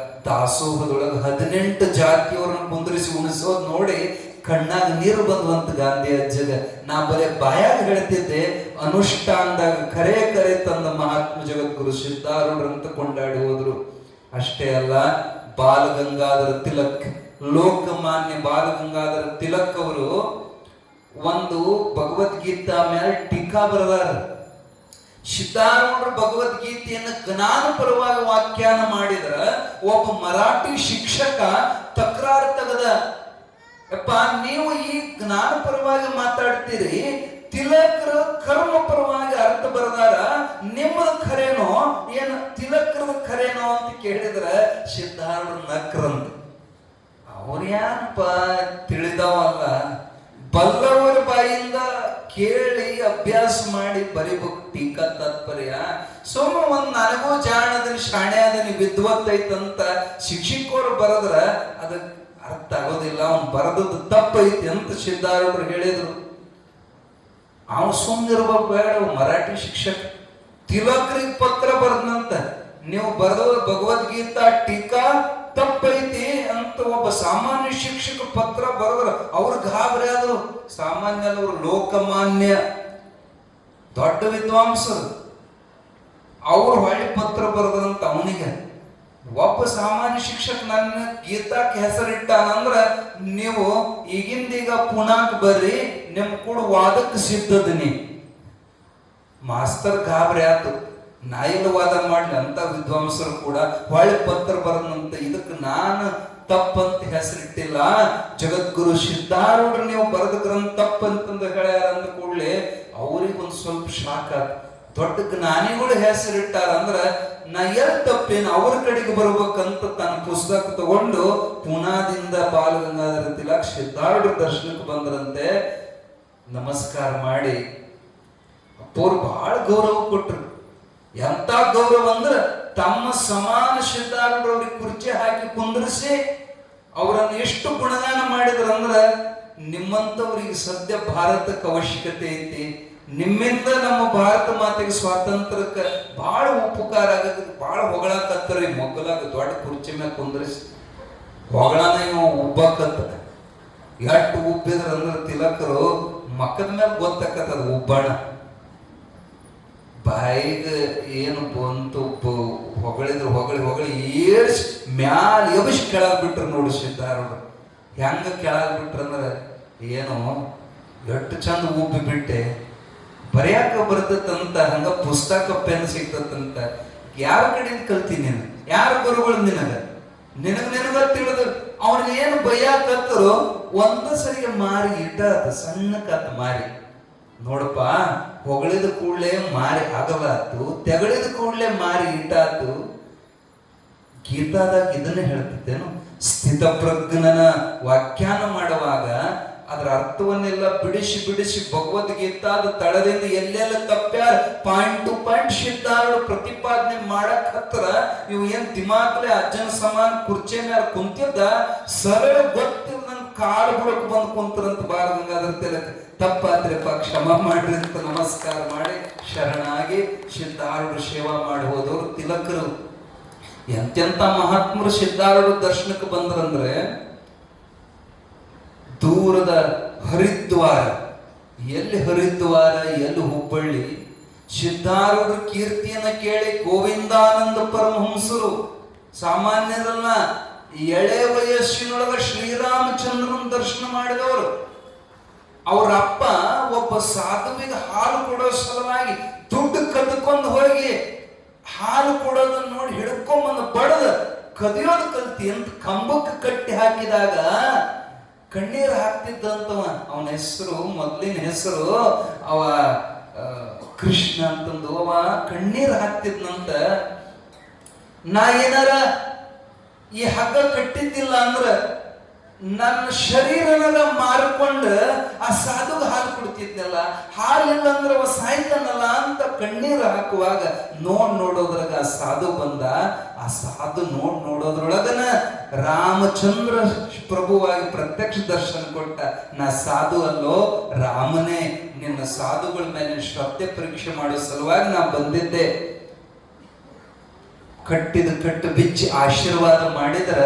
ದಾಸೋಹದೊಳಗೆ 18 ಜಾತಿಯವ್ರನ್ನ ಕುಂದ್ರಿಸಿ ಉಣಿಸೋದ್ ನೋಡಿ ಕಣ್ಣಾಗ ನೀರು ಬಂದ್ವಂತ ಗಾಂಧಿ ಅಜ್ಜಗ. ನಾ ಬರೇ ಬಾಯಾಗ ಹೇಳ್ತಿದ್ದೆ, ಅನುಷ್ಠಾನದಾಗ ಕರೆ ಕರೆ ತಂದ ಮಹಾತ್ಮ ಜಗದ್ಗುರು ಸಿದ್ದಾರೂಢರಂತ ಕೊಂಡಾಡಿ ಹೋದ್ರು. ಅಷ್ಟೇ ಅಲ್ಲ, ಬಾಲಗಂಗಾಧರ ತಿಲಕ್, ಲೋಕಮಾನ್ಯ ಬಾಲಗಂಗಾಧರ ತಿಲಕ್ ಅವರು ಒಂದು ಭಗವದ್ಗೀತಾ ಮೇಲೆ ಟೀಕಾ ಬರೆದಾರ. ಸಿದ್ದಾರೂಢರು ಭಗವದ್ಗೀತೆಯನ್ನು ಜ್ಞಾನಪರವಾಗಿ ವ್ಯಾಖ್ಯಾನ ಮಾಡಿದ್ರ ಒಬ್ಬ ಮರಾಠಿ ಶಿಕ್ಷಕ ತಕರಾರು ತೆಗೆದ, ಯಪ್ಪ ನೀವು ಈ ಜ್ಞಾನಪರವಾಗಿ ಮಾತಾಡ್ತೀರಿ, ತಿಲಕರು ಕರ್ಮ ಪರವಾಗಿ ಅರ್ಥ ಬರದಾರ, ನಿಮ್ಮದು ಖರೇನೋ ಏನು ತಿಲಕರದ ಖರೇನೋ ಅಂತ ಕೇಳಿದ್ರ ಸಿದ್ದಾರೂಢರು ನಕ್ರಂತ. ಅವ್ರ್ಯಾನಪ್ಪ ತಿಳಿದವಲ್ಲ, ಬಲ್ಲವರ ಬಾಯಿಂದ ಕೇಳಿ ಅಭ್ಯಾಸ ಮಾಡಿ ಬರಿಬೇಕು ಟೀಕಾ ತಾತ್ಪರ್ಯ. ಸೋಮ ಒಂದ್ ನನಗೂ ಜಾಣದನಿ ಶಾಣೆ ಅದನಿ ವಿದ್ವತ್ತೈತಂತ ಶಿಕ್ಷಕರು ಬರದ್ರ ಅದಕ್ಕೆ ಅರ್ಥ ಆಗೋದಿಲ್ಲ, ಅವ್ನು ಬರದದ್ದು ತಪ್ಪೈತಿ ಅಂತ ಸಿದ್ದಾರೂಢರು ಹೇಳಿದ್ರು. ಅವನು ಸುಮ್ಮನಿರ್ಬೇಕು ಬೇಡ. ಮರಾಠಿ ಶಿಕ್ಷಕ ತಿಲಕ್ರಿಗೆ ಪತ್ರ ಬರದಂತ, ನೀವು ಬರೆದ ಭಗವದ್ಗೀತಾ ಟೀಕಾ ತಪ್ಪೈತಿ ಅಂತ ಒಬ್ಬ ಸಾಮಾನ್ಯ ಶಿಕ್ಷಕ ಪತ್ರ ಬರೆದ್ರ ಅವ್ರು ಗಾಬರಿ ಆದ್ರು. ಸಾಮಾನ್ಯ ಅವರು ಲೋಕಮಾನ್ಯ ದೊಡ್ಡ ವಿದ್ವಾಂಸರು, ಅವ್ರು ಹೊಳ್ಳಿ ಪತ್ರ ಬರೆದ್ರಂತ ಅವನಿಗೆ. ಒಬ್ಬ ಸಾಮಾನ್ಯ ಶಿಕ್ಷಕ ನನ್ನ ಗೀತಾಕ್ಕೆ ಹೆಸರಿಟ್ಟಾನಂದ್ರ ನೀವು ಈಗಿಂದೀಗ ಪುಣಾಕ್ ಬರ್ರಿ, ನಿಮ್ ಕೂಡ ವಾದಕ್ಕೆ ಸಿದ್ಧದನಿ. ಮಾಸ್ತರ್ ಗಾಬರಿ ಆತು, ನಾ ಎಲ್ಲ ವಾದ ಮಾಡ್ಲಿ ಅಂತ ವಿದ್ವಾಂಸರು ಕೂಡ ಹೊಳ್ಳಿ ಪತ್ರ ಬರದಂತ. ಇದಕ್ಕೆ ನಾನು ತಪ್ಪಂತ ಹೆಸರಿಟ್ಟಿಲ್ಲ, ಜಗದ್ಗುರು ಸಿದ್ದಾರೂಢರು ನೀವು ಬರೆದ ಗ್ರಂಥ ತಪ್ಪಂತಂದು ಹೇಳ್ಯಾರ ಅಂದ ಕೂಡಲೇ ಅವ್ರಿಗೆ ಒಂದು ಸ್ವಲ್ಪ ಶಾಕ್ ಆತ. ದೊಡ್ಡ ಜ್ಞಾನಿಗಳು ಹೆಸರಿಟ್ಟಾರ ಅಂದ್ರ ನಾ ಎಲ್ ತಪ್ಪೇನು ಅವ್ರ ಕಡೆಗೆ ಬರ್ಬೇಕಂತ ತನ್ನ ಪುಸ್ತಕ ತಗೊಂಡು ಪುನಾದಿಂದ ಬಾಲಗಂಗಾಧರ ತಿಲಕ್ ಸಿದ್ಧಾರೂಢ ದರ್ಶನಕ್ಕೆ ಬಂದ್ರಂತೆ. ನಮಸ್ಕಾರ ಮಾಡಿ ಅಪ್ಪವ್ರು ಬಹಳ ಗೌರವ ಕೊಟ್ರು. ಎಂತ ಗೌರವ ಅಂದ್ರ ತಮ್ಮ ಸಮಾನ ಸಿದ್ಧಾರೂಢರವ್ರಿಗೆ ಕುರ್ಚಿ ಹಾಕಿ ಕುಂದ್ರಿಸಿ ಅವರನ್ನು ಎಷ್ಟು ಗುಣಗಾನ ಮಾಡಿದ್ರಂದ್ರ, ನಿಮ್ಮಂತವ್ರಿಗೆ ಸದ್ಯ ಭಾರತಕ್ಕೆ ಅವಶ್ಯಕತೆ ಐತಿ, ನಿಮ್ಮಿಂದ ನಮ್ಮ ಭಾರತ ಮಾತೆಗೆ ಸ್ವಾತಂತ್ರ್ಯಕ್ಕೆ ಬಹಳ ಉಪಕಾರ ಆಗತ್ತೆ, ಬಹಳ ಹೊಗಳಾಕತ್ತರಿ. ಮೊಗ್ಗಲಾಗ ದೊಡ್ಡ ಕುರ್ಚಿ ಮ್ಯಾಗ ಕುಂದ್ರಿಸಿ ಹೊಗಳಾನ ಇವ ಉಬ್ಬಾಕತ್ತ. ಎಷ್ಟು ಉಬ್ಬಿದ್ರಂದ್ರ ತಿಲಕರು ಮಕ್ಕದ ಮೇಲೆ ಗೊತ್ತಾಕತ್ತದ ಉಬ್ಬಾಣ. ಬಾಯಿಗೆ ಏನು ಬಂತು ಹೊಗಳಿದ್ರು ಹೊಗಳಿ ಏರ್ಸಿ ಮ್ಯಾಲ ಎಬಸಿ ಕೆಳಗ್ ಬಿಟ್ರು ನೋಡಿ ಸಿದ್ಧಾರೂಢರು. ಹೆಂಗ ಕೆಳಗ್ ಬಿಟ್ರಂದ್ರ ಏನು ಎಷ್ಟು ಚಂದ ಉಬ್ಬಿ ಬಿಟ್ಟೆ, ಬರೆಯಾಕ ಬರ್ತದಂತ, ಹಂಗ ಪುಸ್ತಕ ಪೆನ್ ಸಿಗ್ತದಂತ. ಯಾರ ಕಡೆಯಿಂದ ಕಲ್ತೀನಿ ನೀನು? ಯಾರ ಗುರುಗಳು ನಿನಗ ತಿಳಿದು ಅವ್ರಿಗೆ ಏನು ಬೈಯಾಕತ್ತರು ಒಂದ ಸರಿಗೆ ಮಾರಿ ಇಟ್ಟಾತ, ಸಣ್ಣ ಕತ್ ಮಾರಿ. ನೋಡಪ್ಪ, ಹೊಗಳಿದ ಕೂಡಲೇ ಮಾರಿ ಆಗಲಾತು, ತೆಗಳಿದ ಕೂಡಲೇ ಮಾರಿ ಇಟ್ಟಾತು. ಗೀತಾದಾಗ ಇದನ್ನ ಹೇಳ್ತಿದ್ದೇನು, ಸ್ಥಿತಪ್ರಜ್ಞನ ವ್ಯಾಖ್ಯಾನ ಮಾಡುವಾಗ ಅದರ ಅರ್ಥವನ್ನೆಲ್ಲ ಬಿಡಿಸಿ ಭಗವದ್ಗೀತಾದ ತಳದಿಂದ ಎಲ್ಲೆಲ್ಲ ತಪ್ಪ್ಯಾರ ಪಾಯಿಂಟ್ ಟು ಪಾಯಿಂಟ್ ಸಿದ್ಧಾರೂಢ ಪ್ರತಿಪಾದನೆ ಮಾಡಕ್ ಹತ್ರ. ಇವು ಏನ್ ದಿಮಾಕ್ಲೆ ಅಜ್ಜನ ಸಮಾನ ಕುರ್ಚಿ ಮೇಲೆ ಕುಂತಿದ್ದ, ಸರಳ ಗೊತ್ತಿಲ್ಲ ನನ್ ಕಾಲು ಬುಡಕ್ ಬಂದ್ ಕುಂತರಂತ ಬಾಲಗಂಗಾಧರ ತಿಲಕ್. ತಪ್ಪಾದ್ರಪ್ಪ ಕ್ಷಮ ಮಾಡ್ರಿ ಅಂತ ನಮಸ್ಕಾರ ಮಾಡಿ ಶರಣಾಗಿ ಸಿದ್ಧಾರೂಢ ಸೇವಾ ಮಾಡಿ ಹೋದವರು ತಿಲಕರು. ಎಂತೆಂತ ಮಹಾತ್ಮರು ಸಿದ್ಧಾರೂಢ ದರ್ಶನಕ್ಕೆ ಬಂದ್ರಂದ್ರೆ, ದೂರದ ಹರಿದ್ವಾರ, ಎಲ್ಲಿ ಹರಿದ್ವಾರ ಎಲ್ಲಿ ಹುಬ್ಬಳ್ಳಿ, ಸಿದ್ಧಾರೂಢ ಕೀರ್ತಿಯನ್ನ ಕೇಳಿ ಗೋವಿಂದಾನಂದ ಪರಮಹಂಸರು ಸಾಮಾನ್ಯರಲ್ಲ, ಎಳೆ ವಯಸ್ಸಿನೊಳಗ ಶ್ರೀರಾಮಚಂದ್ರನ ದರ್ಶನ ಮಾಡಿದವರು. ಅವ್ರ ಅಪ್ಪ ಒಬ್ಬ ಸಾಧುವಿಗೆ ಹಾಲು ಕೊಡೋ ಸಲುವಾಗಿ ದುಡ್ಡು ಕದ್ಕೊಂಡು ಹೋಗಿ ಹಾಲು ಕೊಡೋದನ್ನ ನೋಡಿ ಹಿಡ್ಕೊಂಬಂದು ಬಡದ ಕದಿಯೋದು ಕಲ್ತಿ ಅಂತ ಕಂಬಕ್ಕೆ ಕಟ್ಟಿ ಹಾಕಿದಾಗ ಕಣ್ಣೀರು ಹಾಕ್ತಿದ್ದಂತವ. ಅವನ ಹೆಸರು, ಮೊದಲಿನ ಹೆಸರು ಅವ ಕೃಷ್ಣ ಅಂತಂದು. ಅವ ಕಣ್ಣೀರು ಹಾಕ್ತಿದ್ನಂತ. ನಾ ಏನಾರ ಈ ಹಗ್ಗ ಕಟ್ಟಿದ್ದಿಲ್ಲ ಅಂದ್ರ ನನ್ನ ಶರೀರನ ಮಾರ್ಕೊಂಡ ಆ ಸಾಧುಗೆ ಹಾಲು ಕೊಡ್ತಿದ್ನಲ್ಲ, ಹಾಲಿಲ್ಲ ಅಂದ್ರೆ ಅವ ಸಾಯ್ತಾನಲ್ಲ ಅಂತ ಕಣ್ಣೀರು ಹಾಕುವಾಗ ನೋಡೋದ್ರಾಗ ಆ ಸಾಧು ಬಂದ. ಆ ಸಾಧು ನೋಡೋದ್ರೊಳಗನ ರಾಮಚಂದ್ರ ಪ್ರಭುವಾಗಿ ಪ್ರತ್ಯಕ್ಷ ದರ್ಶನ ಕೊಟ್ಟ. ನಾ ಸಾಧು ಅಲ್ಲೋ ರಾಮನೇ, ನಿನ್ನ ಸಾಧುಗಳ ಮೇಲೆ ಶ್ರದ್ಧೆ ಪರೀಕ್ಷೆ ಮಾಡೋ ಸಲುವಾಗಿ ನಾ ಬಂದಿದ್ದೆ. ಕಟ್ಟು ಬಿಚ್ಚಿ ಆಶೀರ್ವಾದ ಮಾಡಿದ್ರ,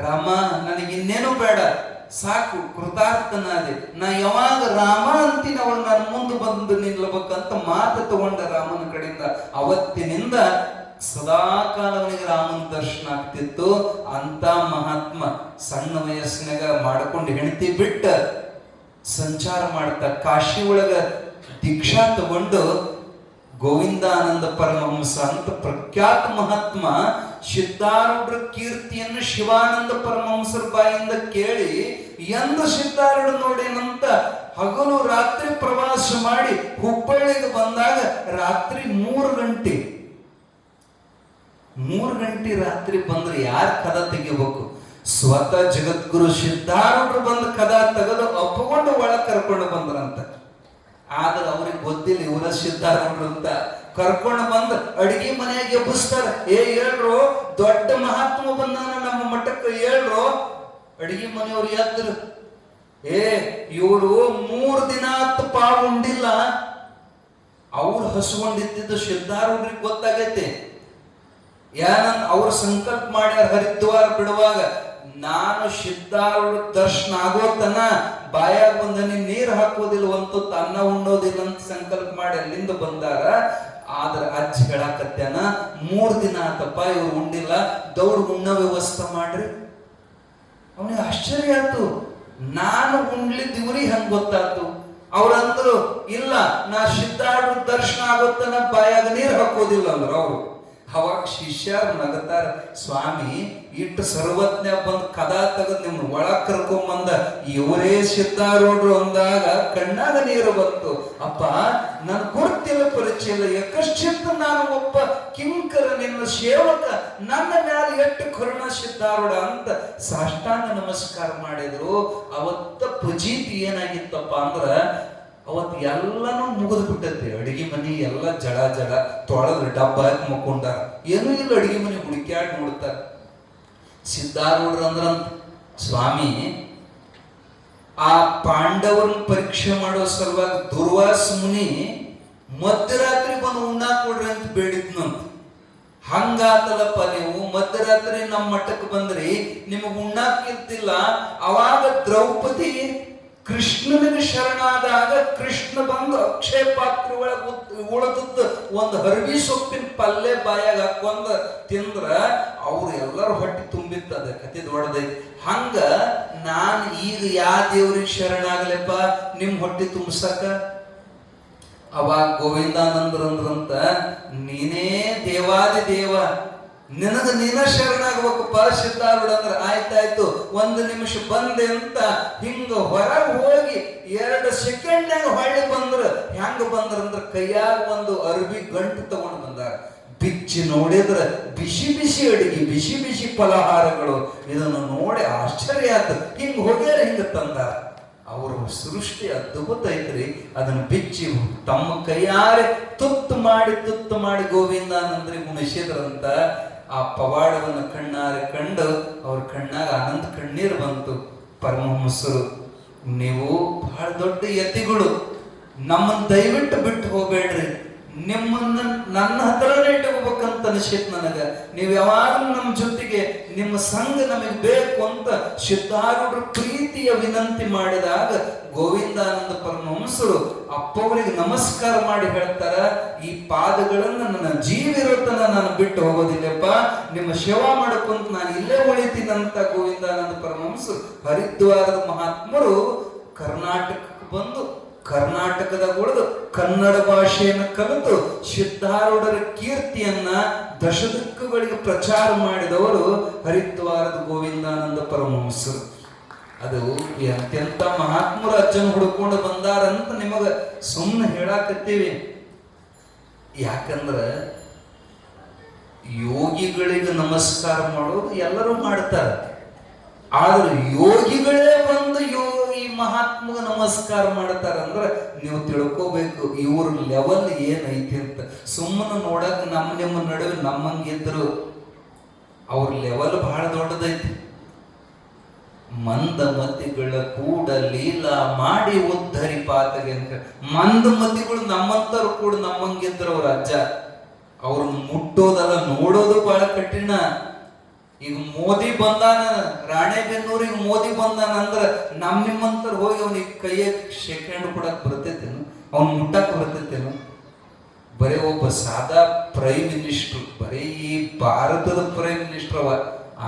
ರಾಮ ನನಗಿನ್ನೇನು ಬೇಡ, ಸಾಕು, ಕೃತಾರ್ಥನಾದೆ, ನಾ ಯಾವಾಗ ರಾಮ ಅಂತೀನಿ ಅವಳು ನನ್ನ ಮುಂದೆ ಬಂದು ನಿಲ್ಲಬೇಕಂತ ಮಾತು ತಗೊಂಡ ರಾಮನ ಕಡೆಯಿಂದ. ಅವತ್ತಿನಿಂದ ಸದಾಕಾಲ ಅವನಿಗೆ ರಾಮನ ದರ್ಶನ ಆಗ್ತಿತ್ತು. ಅಂತ ಮಹಾತ್ಮ ಸಣ್ಣ ವಯಸ್ಸಿನಾಗ ಮಾಡ್ಕೊಂಡು ಹೆಂಡತಿ ಬಿಟ್ಟ ಸಂಚಾರ ಮಾಡ್ತಾ ಕಾಶಿ ಒಳಗ ದೀಕ್ಷಾ ತಗೊಂಡು ಗೋವಿಂದಾನಂದ ಪರಮಹಂಸ ಅಂತ ಪ್ರಖ್ಯಾತ ಮಹಾತ್ಮ ಸಿದ್ಧಾರೂಢರ ಕೀರ್ತಿಯನ್ನು ಶಿವಾನಂದ ಪರಮಹಂಸರ ಬಾಯಿಂದ ಕೇಳಿ ಎಂದು ಸಿದ್ಧಾರೂಢ ನೋಡೇನಂತ ಹಗಲು ರಾತ್ರಿ ಪ್ರವಾಸ ಮಾಡಿ ಹುಬ್ಬಳ್ಳಿಗೆ ಬಂದಾಗ ರಾತ್ರಿ 3 ಗಂಟೆ ರಾತ್ರಿ ಬಂದ್ರೆ ಯಾರು ಕದ ತೆಗಿಬೇಕು? ಸ್ವತಃ ಜಗದ್ಗುರು ಸಿದ್ಧಾರೂಢರು ಬಂದು ಕದ ತೆಗೆದು ಒಪ್ಪಕೊಂಡು ಒಳಗೆ ಕರ್ಕೊಂಡು ಬಂದ್ರಂತ. ಆದ್ರೆ ಅವ್ರಿಗೆ ಗೊತ್ತಿಲ್ಲ ಇವರ ಸಿದ್ಧಾರೂಢರು ಅಂತ. ಕರ್ಕೊಂಡು ಬಂದ್ ಅಡಿಗೆ ಮನೆಯಾಗ ಎಬ್ಬಿಸ್ತಾರ. ಹೇಳ್ರು, ದೊಡ್ಡ ಮಹಾತ್ಮ ಬಂದಾನ ನಮ್ಮ ಮಠಕ್ಕೆ, ಹೇಳ್ರು. ಅಡಿಗೆ ಮನೆಯವ್ರು ಎದ್ರು, ಇವರು 3 ದಿನ ಆತು ಪಾವು ಉಂಡಿಲ್ಲ. ಅವ್ರು ಹಸುಕೊಂಡಿದ್ದು ಸಿದ್ಧಾರೂಢರಿಗೆ ಗೊತ್ತಾಗೈತೆ. ಏನಂತ ಅವ್ರು ಸಂಕಲ್ಪ ಮಾಡ್ಯಾರ, ಹರಿದ್ವಾರ ಬಿಡುವಾಗ ನಾನು ಸಿದ್ಧಾರೂಢ ದರ್ಶನ ಆಗೋತನ ಬಾಯಾಗ ಬಂದನಿ ನೀರು ಹಾಕೋದಿಲ್ಲ, ಒಂದು ಅನ್ನ ಉಣ್ಣೋದಿಲ್ಲ ಅಂತ ಸಂಕಲ್ಪ ಮಾಡಿ ಅಲ್ಲಿಂದ ಬಂದಾರ. ಆದ್ರ ಅಜ್ಜ ಹೇಳಾಕತ್ಯಾನ, 3 ದಿನ ಆತಪ್ಪ ಇವ್ರು ಉಂಡಿಲ್ಲ, ದೌಡ್ ಉಣ್ಣೋ ವ್ಯವಸ್ಥೆ ಮಾಡ್ರಿ. ಅವನಿಗೆ ಆಶ್ಚರ್ಯ ಆಯ್ತು, ನಾನು ಉಣ್ಲಿದ್ದು ಇವ್ರಿಗೆ ಹಂಗ ಗೊತ್ತಾಯ್ತು. ಅವ್ರಂದ್ರು, ಇಲ್ಲ ನಾ ಸಿದ್ಧಾರೂಢ ದರ್ಶನ ಆಗೋತನ ಬಾಯಾಗ ನೀರು ಹಾಕೋದಿಲ್ಲ ಅಂದ್ರು ಅವ್ರು. ಅವಾಗ ಶಿಷ್ಯರು ನಗತಾರ, ಸ್ವಾಮಿ ಇಟ್ಟು ಸರ್ವಜ್ಞ ಬಂದ್ ಕದಾ ತೆಗೆದು ನಿಮ್ನ ಒಳಗ್ ಕರ್ಕೊಂಬಂದ ಇವರೇ ಸಿದ್ಧಾರೂಢರು ಅಂದಾಗ ಕಣ್ಣಾಗ ನೀರು ಬಂತು. ಅಪ್ಪ ನನ್ ಗುರ್ತಿಲ್ಲ, ಪರಿಚಯ ಇಲ್ಲ, ಯಾಕಶ್ಚಿತ್ ನಾನು ಒಬ್ಬ ಕಿಂಕರ ನಿನ್ನ ಸೇವಕ, ನನ್ನ ಮ್ಯಾಲ ಎಷ್ಟು ಕರುಣ ಸಿದ್ಧಾರೂಢ ಅಂತ ಸಾಷ್ಟಾಂಗ ನಮಸ್ಕಾರ ಮಾಡಿದ್ರು. ಅವತ್ತ ಪಜೀತಿ ಏನಾಗಿತ್ತಪ್ಪ ಅಂದ್ರ ಅವತ್ತು ಎಲ್ಲಾನು ಮುಗಿದು ಬಿಟ್ಟೈತಿ. ಅಡಿಗೆ ಮನಿ ಎಲ್ಲ ಜಡ ಜಡ ತೊಳೆದ್ರೆ ಡಬ್ಬ ಹಾಕಿ ಮಕ್ಕೊಂಡಾರ, ಏನೂ ಇಲ್ಲ. ಅಡಿಗೆ ಮನೆ ಹುಡುಕ್ಯಾಡ್ ನೋಡ್ತಾರ. ಸಿದ್ಧಾರೂಢರು ಅಂದ್ರಂತ, ಸ್ವಾಮಿ ಆ ಪಾಂಡವರನ್ನ ಪರೀಕ್ಷೆ ಮಾಡೋ ಸಲುವಾಗಿ ದುರ್ವಾಸ ಮುನಿ ಮಧ್ಯರಾತ್ರಿ ಬಂದು ಉಣ್ಣಾಕ್ ಕೊಡ್ರಿ ಅಂತ ಬೇಡಿದ್ನಂತ. ಹಂಗಾತಲಪ್ಪ, ನೀವು ಮಧ್ಯರಾತ್ರಿ ನಮ್ಮ ಮಠಕ್ಕೆ ಬಂದ್ರಿ, ನಿಮಗ್ ಉಣ್ಣಾಕ್ ಇರ್ತಿಲ್ಲ. ಅವಾಗ ದ್ರೌಪದಿ ಕೃಷ್ಣನಿಗೆ ಶರಣಾದಾಗ ಕೃಷ್ಣ ಬಂದು ಅಕ್ಷಯ ಪಾತ್ರೆ ಒಳಗೆ ಉಳಿದದ್ದು ಒಂದು ಹರವಿ ಸೊಪ್ಪಿನ ಪಲ್ಲೆ ಬಾಯಾಗ ಹಾಕೊಂಡ ತಿಂದ್ರ ಅವ್ರು ಎಲ್ಲರೂ ಹೊಟ್ಟೆ ತುಂಬಿತ್ತದ. ಕತೆ ದೊಡ್ಡದೈತಿ. ಹಂಗ ನಾನು ಈಗ ಯಾವ ದೇವ್ರಿಗೆ ಶರಣಾಗ್ಲೆಪ್ಪ ನಿಮ್ ಹೊಟ್ಟೆ ತುಂಬಸಕ? ಅವಾಗ ಗೋವಿಂದಾನಂದ್ರಂದ್ರಂತ, ನೀನೇ ದೇವಾದಿ ದೇವ, ನಿನಗ ನೀನ ಶರಣಾಗ್ಬೇಕಪ್ಪ ಸಿದ್ಧಾರೂಢ ಅಂದ್ರ. ಆಯ್ತಾಯ್ತು, ಒಂದು ನಿಮಿಷ ಬಂದೆ ಅಂತ ಹಿಂಗ ಹೊರಗೆ ಹೋಗಿ 2 ಸೆಕೆಂಡ್ನಾಗ ಹೊಳ್ಳಿ ಬಂದ್ರ. ಹೆಂಗ ಬಂದ್ರಂದ್ರ ಕೈಯಾಗ ಒಂದು ಅರ್ಬಿ ಗಂಟು ತಗೊಂಡು ಬಂದಾರ. ಬಿಚ್ಚಿ ನೋಡಿದ್ರ ಬಿಸಿ ಬಿಸಿ ಅಡಿಗೆ, ಬಿಸಿ ಬಿಸಿ ಫಲಹಾರಗಳು. ಇದನ್ನು ನೋಡಿ ಆಶ್ಚರ್ಯ ಆಯ್ತು. ಹಿಂಗ ಹೋಗ್ಯಾರ, ಹಿಂಗ ತಂದಾರ. ಅವ್ರ ಸೃಷ್ಟಿ ಅದ್ಭುತ ಐತ್ರಿ. ಅದನ್ನು ಬಿಚ್ಚಿ ತಮ್ಮ ಕೈಯಾರೆ ತುತ್ತು ಮಾಡಿ ಗೋವಿಂದಾನಂದ್ರಿಗೆ ಉಣಿಸಿದ್ರಂತ. ಆ ಪವಾಡವನ್ನು ಕಣ್ಣಾರೆ ಕಂಡು ಅವ್ರ ಕಣ್ಣಾಗ ಆನಂದ ಕಣ್ಣೀರು ಬಂತು. ಪರಮಹಂಸರು, ನೀವು ಬಹಳ ದೊಡ್ಡ ಯತಿಗಳು, ನಮ್ಮನ್ನ ದಯವಿಟ್ಟು ಬಿಟ್ಟು ಹೋಗ್ಬೇಡ್ರಿ, ನಿಮ್ಮನ್ನ ನನ್ನ ಹತ್ರನೇ ಇಟ್ಕೋಬೇಕಂತ ಅನಿಸಿತ್ ನನಗ. ನೀವು ಯಾವಾಗಲೂ ನಮ್ಮ ಜೊತೆಗೆ, ನಿಮ್ಮ ಸಂಘ ನಮಗೆ ಬೇಕು ಅಂತ ಸಿದ್ಧಾರೂಢರು ಪ್ರೀತಿಯ ವಿನಂತಿ ಮಾಡಿದಾಗ ಗೋವಿಂದಾನಂದ ಪರಮಹಂಸರು ಅಪ್ಪವರಿಗೆ ನಮಸ್ಕಾರ ಮಾಡಿ ಹೇಳ್ತಾರ, ಈ ಪಾದಗಳನ್ನ ನನ್ನ ಜೀವಿರೋತನ ನಾನು ಬಿಟ್ಟು ಹೋಗೋದಿಲ್ಲಪ್ಪ, ನಿಮ್ಮ ಸೇವಾ ಮಾಡಕ್ಕಂತ ನಾನು ಇಲ್ಲೇ ಉಳಿತೀನಂತ ಗೋವಿಂದಾನಂದ ಪರಮಹಂಸರು ಹರಿದ್ವಾರದ ಮಹಾತ್ಮರು ಕರ್ನಾಟಕಕ್ಕೆ ಬಂದು ಕರ್ನಾಟಕದಾಗ ಉಳಿದು ಕನ್ನಡ ಭಾಷೆಯನ್ನು ಕಲಿತು ಸಿದ್ಧಾರೂಢರ ಕೀರ್ತಿಯನ್ನ ದಶದಿಕ್ಕುಗಳಿಗೆ ಪ್ರಚಾರ ಮಾಡಿದವರು ಹರಿದ್ವಾರದ ಗೋವಿಂದಾನಂದ ಪರಮಹಂಸರು. ಅದು ಅತ್ಯಂತ ಮಹಾತ್ಮರ ಅಜ್ಜನ ಹುಡುಕೊಂಡು ಬಂದಾರಂತ ನಿಮಗ ಸುಮ್ಮನೆ ಹೇಳಾಕತ್ತೀವಿ. ಯಾಕಂದ್ರ ಯೋಗಿಗಳಿಗೆ ನಮಸ್ಕಾರ ಮಾಡೋದು ಎಲ್ಲರೂ ಮಾಡ್ತಾರ, ಆದ್ರೆ ಯೋಗಿಗಳೇ ಬಂದು ಈ ಮಹಾತ್ಮಗ ನಮಸ್ಕಾರ ಮಾಡ್ತಾರಂದ್ರ ನೀವು ತಿಳ್ಕೋಬೇಕು ಇವ್ರ ಲೆವೆಲ್ ಏನೈತಿ ಅಂತ. ಸುಮ್ಮನೆ ನೋಡಕ್ ನಿಮ್ಮ ನಡುವೆ ನಮ್ಮಂಗಿದ್ರು ಅವ್ರ ಲೆವೆಲ್ ಬಹಳ ದೊಡ್ಡದೈತಿ. ಮಂದ ಮತಿಗಳ ಕೂಡ ಲೀಲಾ ಮಾಡಿ ಉದ್ಧರಿ ಪಾತಗೆ ಅಂತ. ಮಂದ ಮತಿಗಳು ನಮ್ಮಂತರು ಕೂಡ ನಮ್ಮಂಗಿದ್ರು ಅವ್ರ ಅಜ್ಜ. ಅವ್ರನ್ನ ಮುಟ್ಟೋದಲ್ಲ, ನೋಡೋದು ಬಹಳ ಕಠಿಣ. ಈಗ ಮೋದಿ ಬಂದಾನ ರಾಣೆಬೆನ್ನೂರಿಗೆ, ಮೋದಿ ಬಂದಾನ ಅಂದ್ರ ನಿಮ್ಮಂತರು ಹೋಗಿ ಅವನಿಗೆ ಕೈಯ ಸೆಕೆಂಡ್ ಕೊಡಕ್ ಬರ್ತೈತೇನು? ಅವ್ನ ಮುಟ್ಟಕ್ ಬರ್ತೈತೇನು? ಬರೀ ಒಬ್ಬ ಸಾದಾ ಪ್ರೈಮ್ ಮಿನಿಸ್ಟರ್, ಬರೀ ಈ ಭಾರತದ ಪ್ರೈಮ್ ಮಿನಿಸ್ಟರ್ ಅವ.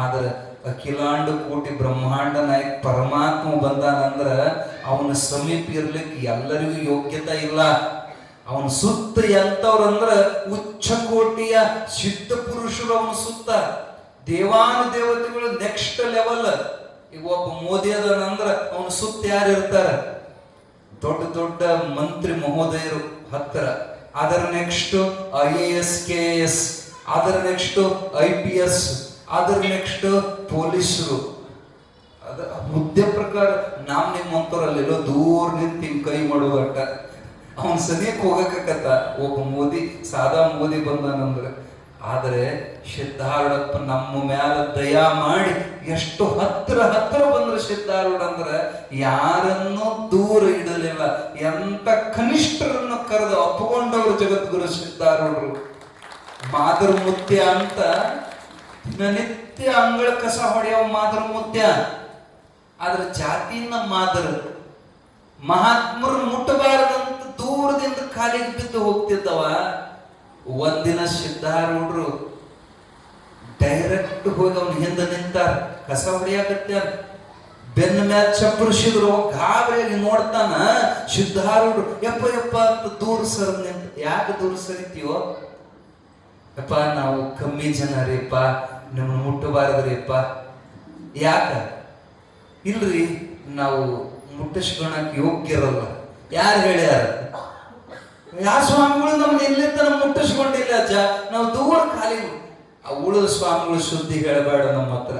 ಆದ್ರೆ ಅಖಿಲಾಂಡ ಕೋಟಿ ಬ್ರಹ್ಮಾಂಡ ನಾಯಕ ಪರಮಾತ್ಮ ಬಂದಾನಂದ್ರ ಅವನ ಸಮೀಪ ಇರ್ಲಿಕ್ಕೆ ಎಲ್ಲರಿಗೂ ಯೋಗ್ಯತೆ ಇಲ್ಲ. ಅವನ ಸುತ್ತ ಎಂತವ್ರಂದ್ರ ಉಚ್ಚ ಕೋಟಿಯ ಸಿದ್ಧ ಪುರುಷರು ಅವನ ಸುತ್ತ. ದೇವಾನು ದೇವತೆಗಳು ನೆಕ್ಸ್ಟ್ ಲೆವೆಲ್. ಈಗ ಒಬ್ಬ ಮೋದಿ ಅದನಂದ್ರ ಅವನ ಸುತ್ತ ಯಾರು ಇರ್ತಾರ? ದೊಡ್ಡ ದೊಡ್ಡ ಮಂತ್ರಿ ಮಹೋದಯರು ಹತ್ತಿರ. ಅದರ ನೆಕ್ಸ್ಟ್ IAS KS, ಅದರ ನೆಕ್ಸ್ಟ್ IPS, ಅದರ ನೆಕ್ಸ್ಟ್ ಪೊಲೀಸರು. ಅದ ಹುದ್ದೆ ಪ್ರಕಾರ ನಿಮ್ಮಂತವ್ರಲ್ಲೆಲ್ಲೋ ದೂರ ನಿಂತು ಹಿಂಗ್ ಕೈ ಮಾಡೋದಟ್ಟ. ಅವನ್ ಸನಿಯಕ್ಕೆ ಹೋಗಕತ್ತ ಒಬ್ಬ ಮೋದಿ, ಸಾದಾ ಮೋದಿ ಬಂದಾನಂದ್ರ. ಆದರೆ ಸಿದ್ಧಾರೂಢಪ್ಪ ನಮ್ಮ ಮ್ಯಾಲ ದಯಾ ಮಾಡಿ ಎಷ್ಟು ಹತ್ರ ಬಂದ್ರೆ ಸಿದ್ಧಾರೂಢ ಅಂದ್ರ ಯಾರನ್ನೂ ದೂರ ಇಡಲಿಲ್ಲ. ಎಂತ ಕನಿಷ್ಠರನ್ನು ಕರೆದು ಅಪ್ಪಗೊಂಡವರು ಜಗದ್ಗುರು ಸಿದ್ಧಾರೂಢರು. ಮಾದರ ಮುತ್ಯ ಅಂತ ದಿನನಿತ್ಯ ಅಂಗಳ ಕಸ ಹೊಡೆಯವ ಮಾದರ ಮುತ್ಯ. ಆದ್ರ ಜಾತಿನ ಮಾದರ. ಮಹಾತ್ಮರು ಮುಟ್ಟಬಾರದಂತ ದೂರದಿಂದ ಕಾಲಿಗೆ ಬಿದ್ದು ಹೋಗ್ತಿದ್ದವ. ಒಂದಿನ ಸಿದ್ಧಾರೂಢರು ಡೈರೆಕ್ಟ್ ಹೋಗಿ ಅವನ ಹಿಂದೆ ನಿಂತಾರ. ಕಸ ಹೊಡಿಯಾಕತ್ಯಾರ. ಬೆನ್ನ ಮ್ಯಾಲ ಚಪ್ಪರಿಸಿದ್ರು. ಗಾಬರಿಯಾಗಿ ನೋಡ್ತಾನ ಸಿದ್ಧಾರೂಢರು. ಯಪ್ಪ ಅಂತ ದೂರ ಸರ್ ನಿಂತ. ಯಾಕೆ ದೂರ ಸರಿತೀವೋ? ಅಪ್ಪ ನಾವು ಕಮ್ಮಿ ಜನ ರೀಪ್ಪ, ನಿಮ್ಮನ್ನು ಮುಟ್ಟಬಾರದ್ರಿಪ್ಪ. ಯಾಕ? ಇಲ್ರಿ, ನಾವು ಮುಟ್ಟಿಸ್ಕೊಳಕ್ ಯೋಗ್ಯರಲ್ಲ. ಯಾರು ಹೇಳ್ಯಾರ? ಯಾವ ಸ್ವಾಮಿಗಳು ನಮ್ಮನ್ನ ಎಲ್ಲಿಂದ ಮುಟ್ಟಿಸ್ಕೊಂಡಿಲ್ಲ ಅಜ್ಜ, ನಾವು ದೂರ ಖಾಲಿ. ಉಳಿದ ಸ್ವಾಮಿಗಳು ಸುದ್ದಿ ಹೇಳಬೇಡ ನಮ್ಮ ಹತ್ರ,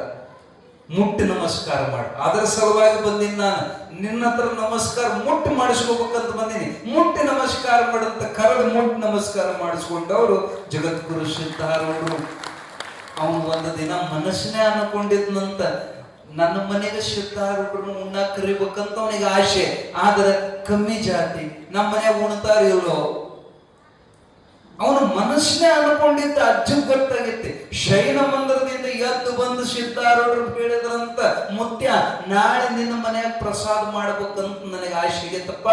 ಮುಟ್ಟಿ ನಮಸ್ಕಾರ ಮಾಡು. ಅದರ ಸಲುವಾಗಿ ಬಂದೀನಿ ನಾನು, ನಿನ್ನ ಹತ್ರ ನಮಸ್ಕಾರ ಮುಟ್ಟಿ ಮಾಡಿಸ್ಕೋಬೇಕಂತ ಬಂದೀನಿ. ಮುಟ್ಟಿ ನಮಸ್ಕಾರ ಮಾಡಂತ ಕರಡು ಮುಟ್ಟಿ ನಮಸ್ಕಾರ ಮಾಡಿಸ್ಕೊಂಡವರು ಜಗದ್ಗುರು ಸಿದ್ಧಾರೂಢರು. ಅವನು ಒಂದು ದಿನ ಮನಸ್ಸನ್ನೇ ಅನ್ಕೊಂಡಿದ್ನಂತ, ನನ್ನ ಮನೆಗೆ ಸಿದ್ಧಾರೂಢರು ಉಣ್ಣಾಕ್ ಕರಿಬೇಕಂತ ಅವನಿಗೆ ಆಸೆ. ಆದ್ರೆ ಕಮ್ಮಿ ಜಾತಿ, ನಮ್ಮ ಮನೆಯಾಗ ಉಣ್ತಾರ ಇಲ್ಲೋ, ಅವನು ಮನಸ್ಸನ್ನೇ ಅನ್ಕೊಂಡಿದ್ದ. ಅಜ್ಜಗ್ ಗೊತ್ತಾಗಿತ್ತೆ. ಶಯನ ಮಂದಿರದಿಂದ ಎದ್ದು ಬಂದು ಸಿದ್ಧಾರೂಢರು ಹೇಳಿದ್ರಂತ, ಮುತ್ಯ ನಾಳೆ ನಿನ್ನ ಮನೆಯಾಗ ಪ್ರಸಾದ ಮಾಡ್ಬೇಕಂತ ನನಗೆ ಆಸೆ ಆಗೈತಪ್ಪ,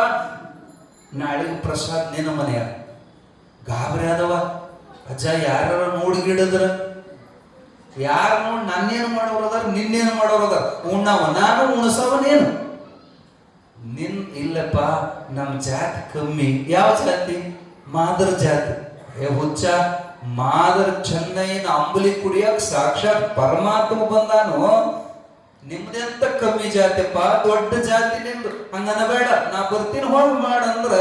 ನಾಳೆ ಪ್ರಸಾದ ನಿನ್ನ ಮನೆಯಾಗ. ಗಾಬರಿ ಆದವ. ಅಜ್ಜ ಯಾರ ನೋಡ್ಗಿಡಿದ್ರ, ಯಾರು ನೋಡಿ ನನ್ನೇನು ಮಾಡೋರದಾರ, ನಿನ್ನೇನು ಮಾಡೋರದಾರ, ಉಣ್ಣವ ನಾನು ಉಣಸವನೇನು ನಿನ್? ಇಲ್ಲಪ್ಪ, ನಮ್ಮ ಜಾತಿ ಕಮ್ಮಿ. ಯಾವ ಜಾತಿ? ಮಾದರ ಜಾತಿ. ಏ ಹುಚ್ಚ, ಮಾದರ ಚೆನ್ನೈನ ಅಂಬಲಿ ಕುಡಿಯಕ್ ಸಾಕ್ಷಾತ್ ಪರಮಾತ್ಮ ಬಂದಾನು. ನಿಮ್ದೆಂತ ಕಮ್ಮಿ ಜಾತಿಪ್ಪ, ದೊಡ್ಡ ಜಾತಿ ನಿಮ್ದು. ಹಂಗನಬೇಡ, ನಾ ಬರ್ತೀನಿ ಹೋಗಿ ಮಾಡಂದ್ರ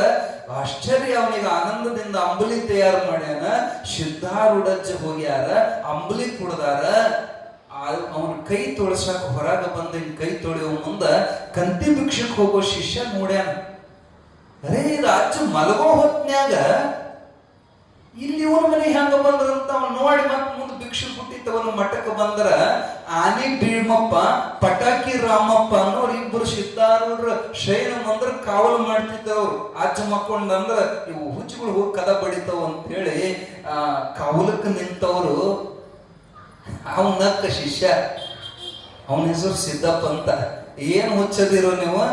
ಆಶ್ಚರ್ಯ. ಅವನಿಗೆ ಆನಂದದಿಂದ ಅಂಬಲಿ ತಯಾರು ಮಾಡ್ಯಾನ. ಸಿದ್ಧಾರೂಢಜ್ಜ ಹೋಗ್ಯಾರ, ಅಂಬಲಿ ಕುಡ್ದಾರ. ಅವನ ಕೈ ತೊಳಸಾಕ ಹೊರಗ ಬಂದ ಕೈ ತೊಳೆಯುವ ಮುಂದ ಕಂತಿ ಭಿಕ್ಷಕ್ ಹೋಗೋ ಶಿಷ್ಯ ನೋಡ್ಯಾನ. ಅರೇ, ಇದು ಅಜ್ಜ ಮಲಗೋ ಹೊತ್ನ್ಯಾಗ ಇಲ್ಲಿ ಇವನ ಮನೆ ಹೆಂಗ ಬಂದ್ರಂತ ಅವ್ನು ನೋಡಿ ಮತ್ ಮುಂದೆ ಭಿಕ್ಷು ಹುಟ್ಟಿತ್ತವನು ಮಠಕ್ಕೆ ಬಂದ್ರ ಆನಿ ಭೀಮಪ್ಪ, ಪಟಾಕಿ ರಾಮಪ್ಪ ಅನ್ನೋರು ಇಬ್ಬರು ಸಿದ್ಧಾರೂಢರ ಶಯನ ಮಂದ್ರ ಕಾವಲು ಮಾಡ್ತಿದ್ದವ್ರು. ಅಜ್ಜ ಮಕ್ಕೊಂಡಂದ್ರ ಇವು ಹುಚ್ಚುಗಳು ಹೋಗಿ ಕದ ಬಡಿತಾವ ಅಂತ ಹೇಳಿ ಕಾವಲಕ್ಕೆ ನಿಂತವರು. ಅವನಕ್ಕ ಶಿಷ್ಯ, ಅವನ ಹೆಸರು ಸಿದ್ದಪ್ಪ ಅಂತ. ಏನ್ ಹುಚ್ಚದಿರೋ ನೀವು?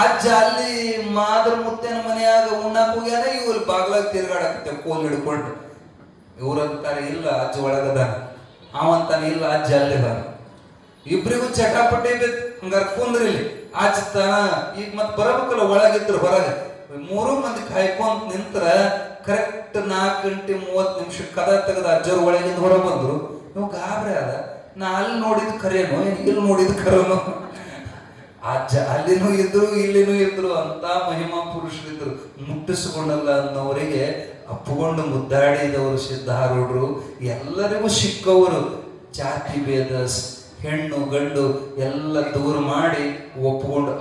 ಅಜ್ಜ ಅಲ್ಲಿ ಮಾದ್ರ ಮುತ್ತೇನ ಮನೆಯಾಗ ಉಣ್ಣಾಕ್ ಹೋಗ್ಯಾನ, ಇವ್ರು ಬಾಗ್ಲಾಗ ತಿರ್ಗಾಡಕತ್ತೇವ್ ಕೋಲ್ ಹಿಡ್ಕೊಂಡು. ಇವ್ರಂತಾರ ಇಲ್ಲ ಅಜ್ಜ ಒಳಗದ, ಅವಂತಾನೆ ಇಲ್ಲ ಅಜ್ಜ ಅಲ್ಲಿದ. ಇಬ್ರಿಗೂ ಚಟಾಪಟಿ ಬೇಕು. ಹಂಗಾರ ಕುಂದ್ರಿ ಇಲ್ಲಿ ಅಜ್ಜ ತಾನ ಈಗ ಮತ್ ಬರಬೇಕಲ್ಲ, ಒಳಗಿದ್ರು ಹೊರಗೆ. ಮೂರು ಮಂದಿ ಕಾಯ್ಕೊಂತ ನಿಂತರ ಕರೆಕ್ಟ್ 4:30 ಕದ ತೆಗೆದ ಅಜ್ಜರು ಒಳಗಿಂದ ಹೊರ ಬಂದ್ರು. ನೀವು ಗಾಬರಿ ಅದ, ನಾ ಅಲ್ಲಿ ನೋಡಿದ್ ಖರೇನೋ ಇಲ್ಲಿ ನೋಡಿದ್ ಖರೇನೋ? ಅಜ್ಜ ಅಲ್ಲಿನೂ ಇದ್ರು ಇಲ್ಲಿನೂ ಇದ್ರು, ಅಂತ ಮಹಿಮಾ ಪುರುಷರಿದ್ರು. ಮುಟ್ಟಿಸಿಕೊಂಡಲ್ಲ ಅನ್ನೋರಿಗೆ ಅಪ್ಪುಕೊಂಡು ಮುದ್ದಾಡಿದವರು ಸಿದ್ಧಾರೂಢರು. ಎಲ್ಲರಿಗೂ ಸಿಕ್ಕವರು. ಜಾತಿ ಭೇದ, ಹೆಣ್ಣು ಗಂಡು ಎಲ್ಲ ದೂರ ಮಾಡಿ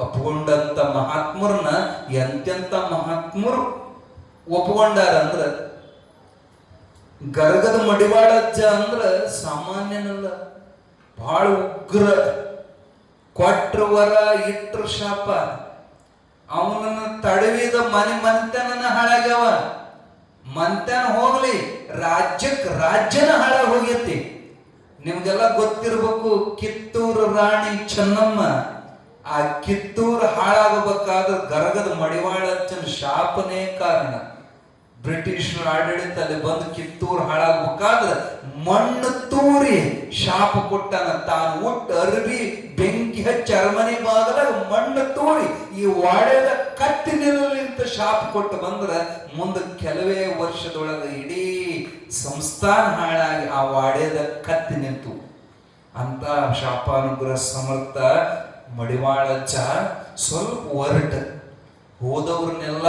ಅಪ್ಪುಕೊಂಡಂತ ಮಹಾತ್ಮರನ್ನ ಎಂತೆಂತ ಮಹಾತ್ಮರು ಒಪ್ಕೊಂಡಾರ ಅಂದ್ರ, ಗರ್ಗದ ಮಡಿವಾಳಜ್ಜ ಅಂದ್ರ ಸಾಮಾನ್ಯನಲ್ಲ, ಬಹಳ ಉಗ್ರ. ಕೊಟ್ರ ವರ ಇಟ್ರ ಶಾಪ. ಅವನನ್ನ ತಡವಿದ ಮನೆತನ ಹಾಳಾಗ್ಯಾವ. ಮಂತನ ಹೋಗ್ಲಿ, ರಾಜ್ಯನ ಹಾಳಾಗಿ ಹೋಗೈತಿ. ನಿಮ್ಗೆಲ್ಲ ಗೊತ್ತಿರ್ಬೇಕು, ಕಿತ್ತೂರು ರಾಣಿ ಚೆನ್ನಮ್ಮ. ಆ ಕಿತ್ತೂರು ಹಾಳಾಗಬೇಕಾದ್ರೆ ಗರ್ಗದ ಮಡಿವಾಳಜ್ಜನ ಶಾಪನೇ ಕಾರಣ. ಬ್ರಿಟಿಷರ ಆಡಳಿತ ಅಲ್ಲಿ ಬಂದು ಕಿತ್ತೂರು ಹಾಳಾಗಬೇಕಾದ್ರೆ ಮಣ್ಣು ತೂರಿ ಶಾಪ ಕೊಟ್ಟಾನ. ತಾನು ಉಟ್ಟು ಅರ್ಬಿ ಬೆಂಕಿ ಹಚ್ಚಿ ಅರಮನೆ ಬಾಗಲಾಗ ಮಣ್ಣು ತೂರಿ ಈ ವಾಡ್ಯದ ಕತ್ತಿನಿಂತ ಶಾಪ ಕೊಟ್ಟು ಬಂದ್ರ ಮುಂದೆ ಕೆಲವೇ ವರ್ಷದೊಳಗೆ ಇಡೀ ಸಂಸ್ಥಾನ ಹಾಳಾಗಿ ಆ ವಾಡ್ಯದ ಕತ್ತಿ ನಿಂತು. ಅಂತ ಶಾಪಾನುಗ್ರಹ ಸಮರ್ಥ ಮಡಿವಾಳಜ್ಜ ಸ್ವಲ್ಪ ಹೊರಟ ಹೋದವ್ರನ್ನೆಲ್ಲ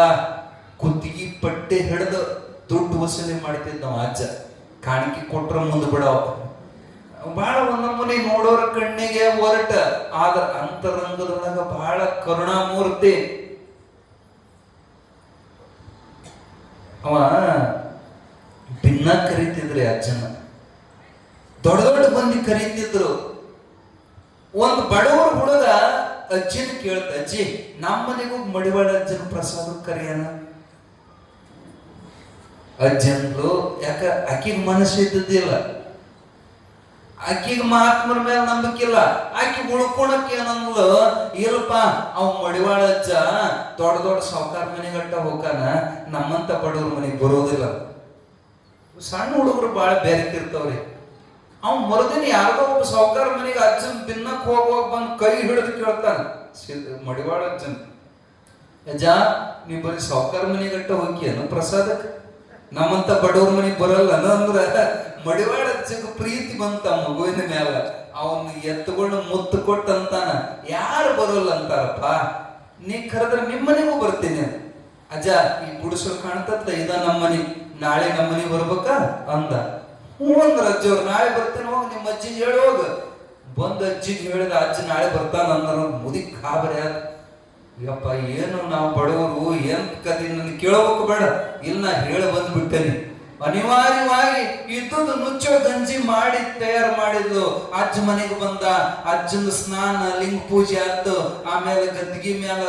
ಕುತ್ತಿಗೆ ಪಟ್ಟೆ ಹಿಡಿದು ದುಡ್ಡು ವಸೂಲಿ ಮಾಡ್ತಿದ್ದ ನಾವು ಅಜ್ಜ. ಕಾಣಿಕೆ ಕೊಟ್ರ ಮುಂದೆ ಬಿಡವ. ಬಹಳ ಒಂದೊಂದು ನೋಡೋರ ಕಣ್ಣಿಗೆ ಹೊರಟ, ಆದ್ರ ಅಂತರಂಗದೊಳಗ ಬಹಳ ಕರುಣಾಮೂರ್ತಿ. ಅವ ಭಿನ್ನ ಕರೀತಿದ್ರಿ ಅಜ್ಜನ. ದೊಡ್ಡ ದೊಡ್ಡ ಮಂದಿ ಕರೀತಿದ್ರು. ಒಂದು ಬಡವರ ಹುಡುಗ ಅಜ್ಜಿನ ಕೇಳ್ತ, ಅಜ್ಜಿ ನಮ್ಮ ಮನೆಗೂ ಮಡಿವಾಳ ಅಜ್ಜನ ಪ್ರಸಾದ ಕರೆಯನ. ಅಜ್ಜನ್ರು ಯಾಕ ಆಕಿಗೆ ಮನಸ್ಸು ಇದ್ದಿದ್ದಿಲ್ಲ, ಆಕಿಗೆ ಮಹಾತ್ಮರ ಮೇಲೆ ನಂಬಿಕಿಲ್ಲ. ಆಕಿ ಉಳ್ಕೊಳಕ್ಕೆ ಏನಂದ್ಲು, ಇಲ್ಲಪ್ಪ ಅವ್ ಮಡಿವಾಳ ಅಜ್ಜ ದೊಡ್ಡ ದೊಡ್ಡ ಸಾವುಕಾರ ಮನೆಗಟ್ಟ ಹೋಗಾನ, ನಮ್ಮಂತ ಬಡವ್ರ ಮನೆಗೆ ಬರೋದಿಲ್ಲ. ಸಣ್ಣ ಹುಡುಗರು ಬಾಳ ಬೇರೆಕಿರ್ತಾವ್ರಿ. ಅವ್ ಮರುದಿನ ಯಾರಿಗೋ ಒಬ್ಬ ಸಾವುಕಾರ ಮನೆಗೆ ಅಜ್ಜನ್ ತಿನ್ನಕ್ ಹೋಗುವಾಗ ಬಂದು ಕೈ ಹಿಡಿದು ಕೇಳ್ತಾನ ಮಡಿವಾಳ ಅಜ್ಜನ್, ಅಜ್ಜ ನೀ ಬರೀ ಸಾವುಕಾರ ಮನೆಗಟ್ಟ ಹೋಗಿ ಏನು ಪ್ರಸಾದಕ್ಕೆ? ನಮ್ಮಂತ ಬಡವ್ರ ಮನೆಗೆ ಬರಲ್ಲ ಅಂದ್ರ ಮಡಿವಾಳ ಅಜ್ಜಗ ಪ್ರೀತಿ ಬಂತ ಮಗುವಿನ ಮ್ಯಾಲ ಅವನ್ ಎತ್ತುಕೊಂಡು ಮುತ್ತು ಕೊಟ್ಟಂತಾನ. ಯಾರು ಬರೋಲ್ಲ ಅಂತಾರಪ್ಪ, ನೀ ಕರೆದ್ರೆ ನಿಮ್ಮನೆಗೂ ಬರ್ತೀನಿ. ಅಜ್ಜ ಈ ಗುಡಿಸಲು ಕಾಣ್ತತ್ತ, ಇದ ನಮ್ಮನಿ, ನಾಳೆ ನಮ್ಮನಿ ಬರ್ಬೇಕ ಅಂದ. ಹ್ಞೂ ಅಂದ್ರ ಅಜ್ಜವ್ರು, ನಾಳೆ ಬರ್ತೇನೆ, ಹೋಗ ನಿಮ್ಮ ಅಜ್ಜಿಗೆ ಹೇಳಿ ಹೋಗ. ಬಂದ ಅಜ್ಜಿಗೆ ಹೇಳಿದ, ಅಜ್ಜಿ ನಾಳೆ ಬರ್ತಾನ ಅಂದ್ರ ಮುದಿ ಖಾಬರಿ ಆದ. ಯಪ್ಪ ಏನು ನಾವು ಬಡವರು, ಏನ್ ಕತೆ ನನ್ ಕೇಳಬೇಕು ಬೇಡ, ಇಲ್ಲ ನಾ ಹೇಳಿ ಬಂದ್ಬಿಟ್ಟೇನಿ. ಅನಿವಾರ್ಯವಾಗಿ ಇದ್ದುದು ನುಚ್ಚೋ ಗಂಜಿ ಮಾಡಿ ತಯಾರು ಮಾಡಿದ್ಲು. ಅಜ್ಜ ಮನೆಗೆ ಬಂದ, ಅಜ್ಜನ ಸ್ನಾನ, ಲಿಂಗ ಪೂಜೆ ಆದ್ದು, ಆಮೇಲೆ ಗದ್ದಿಗೆ ಮ್ಯಾಲ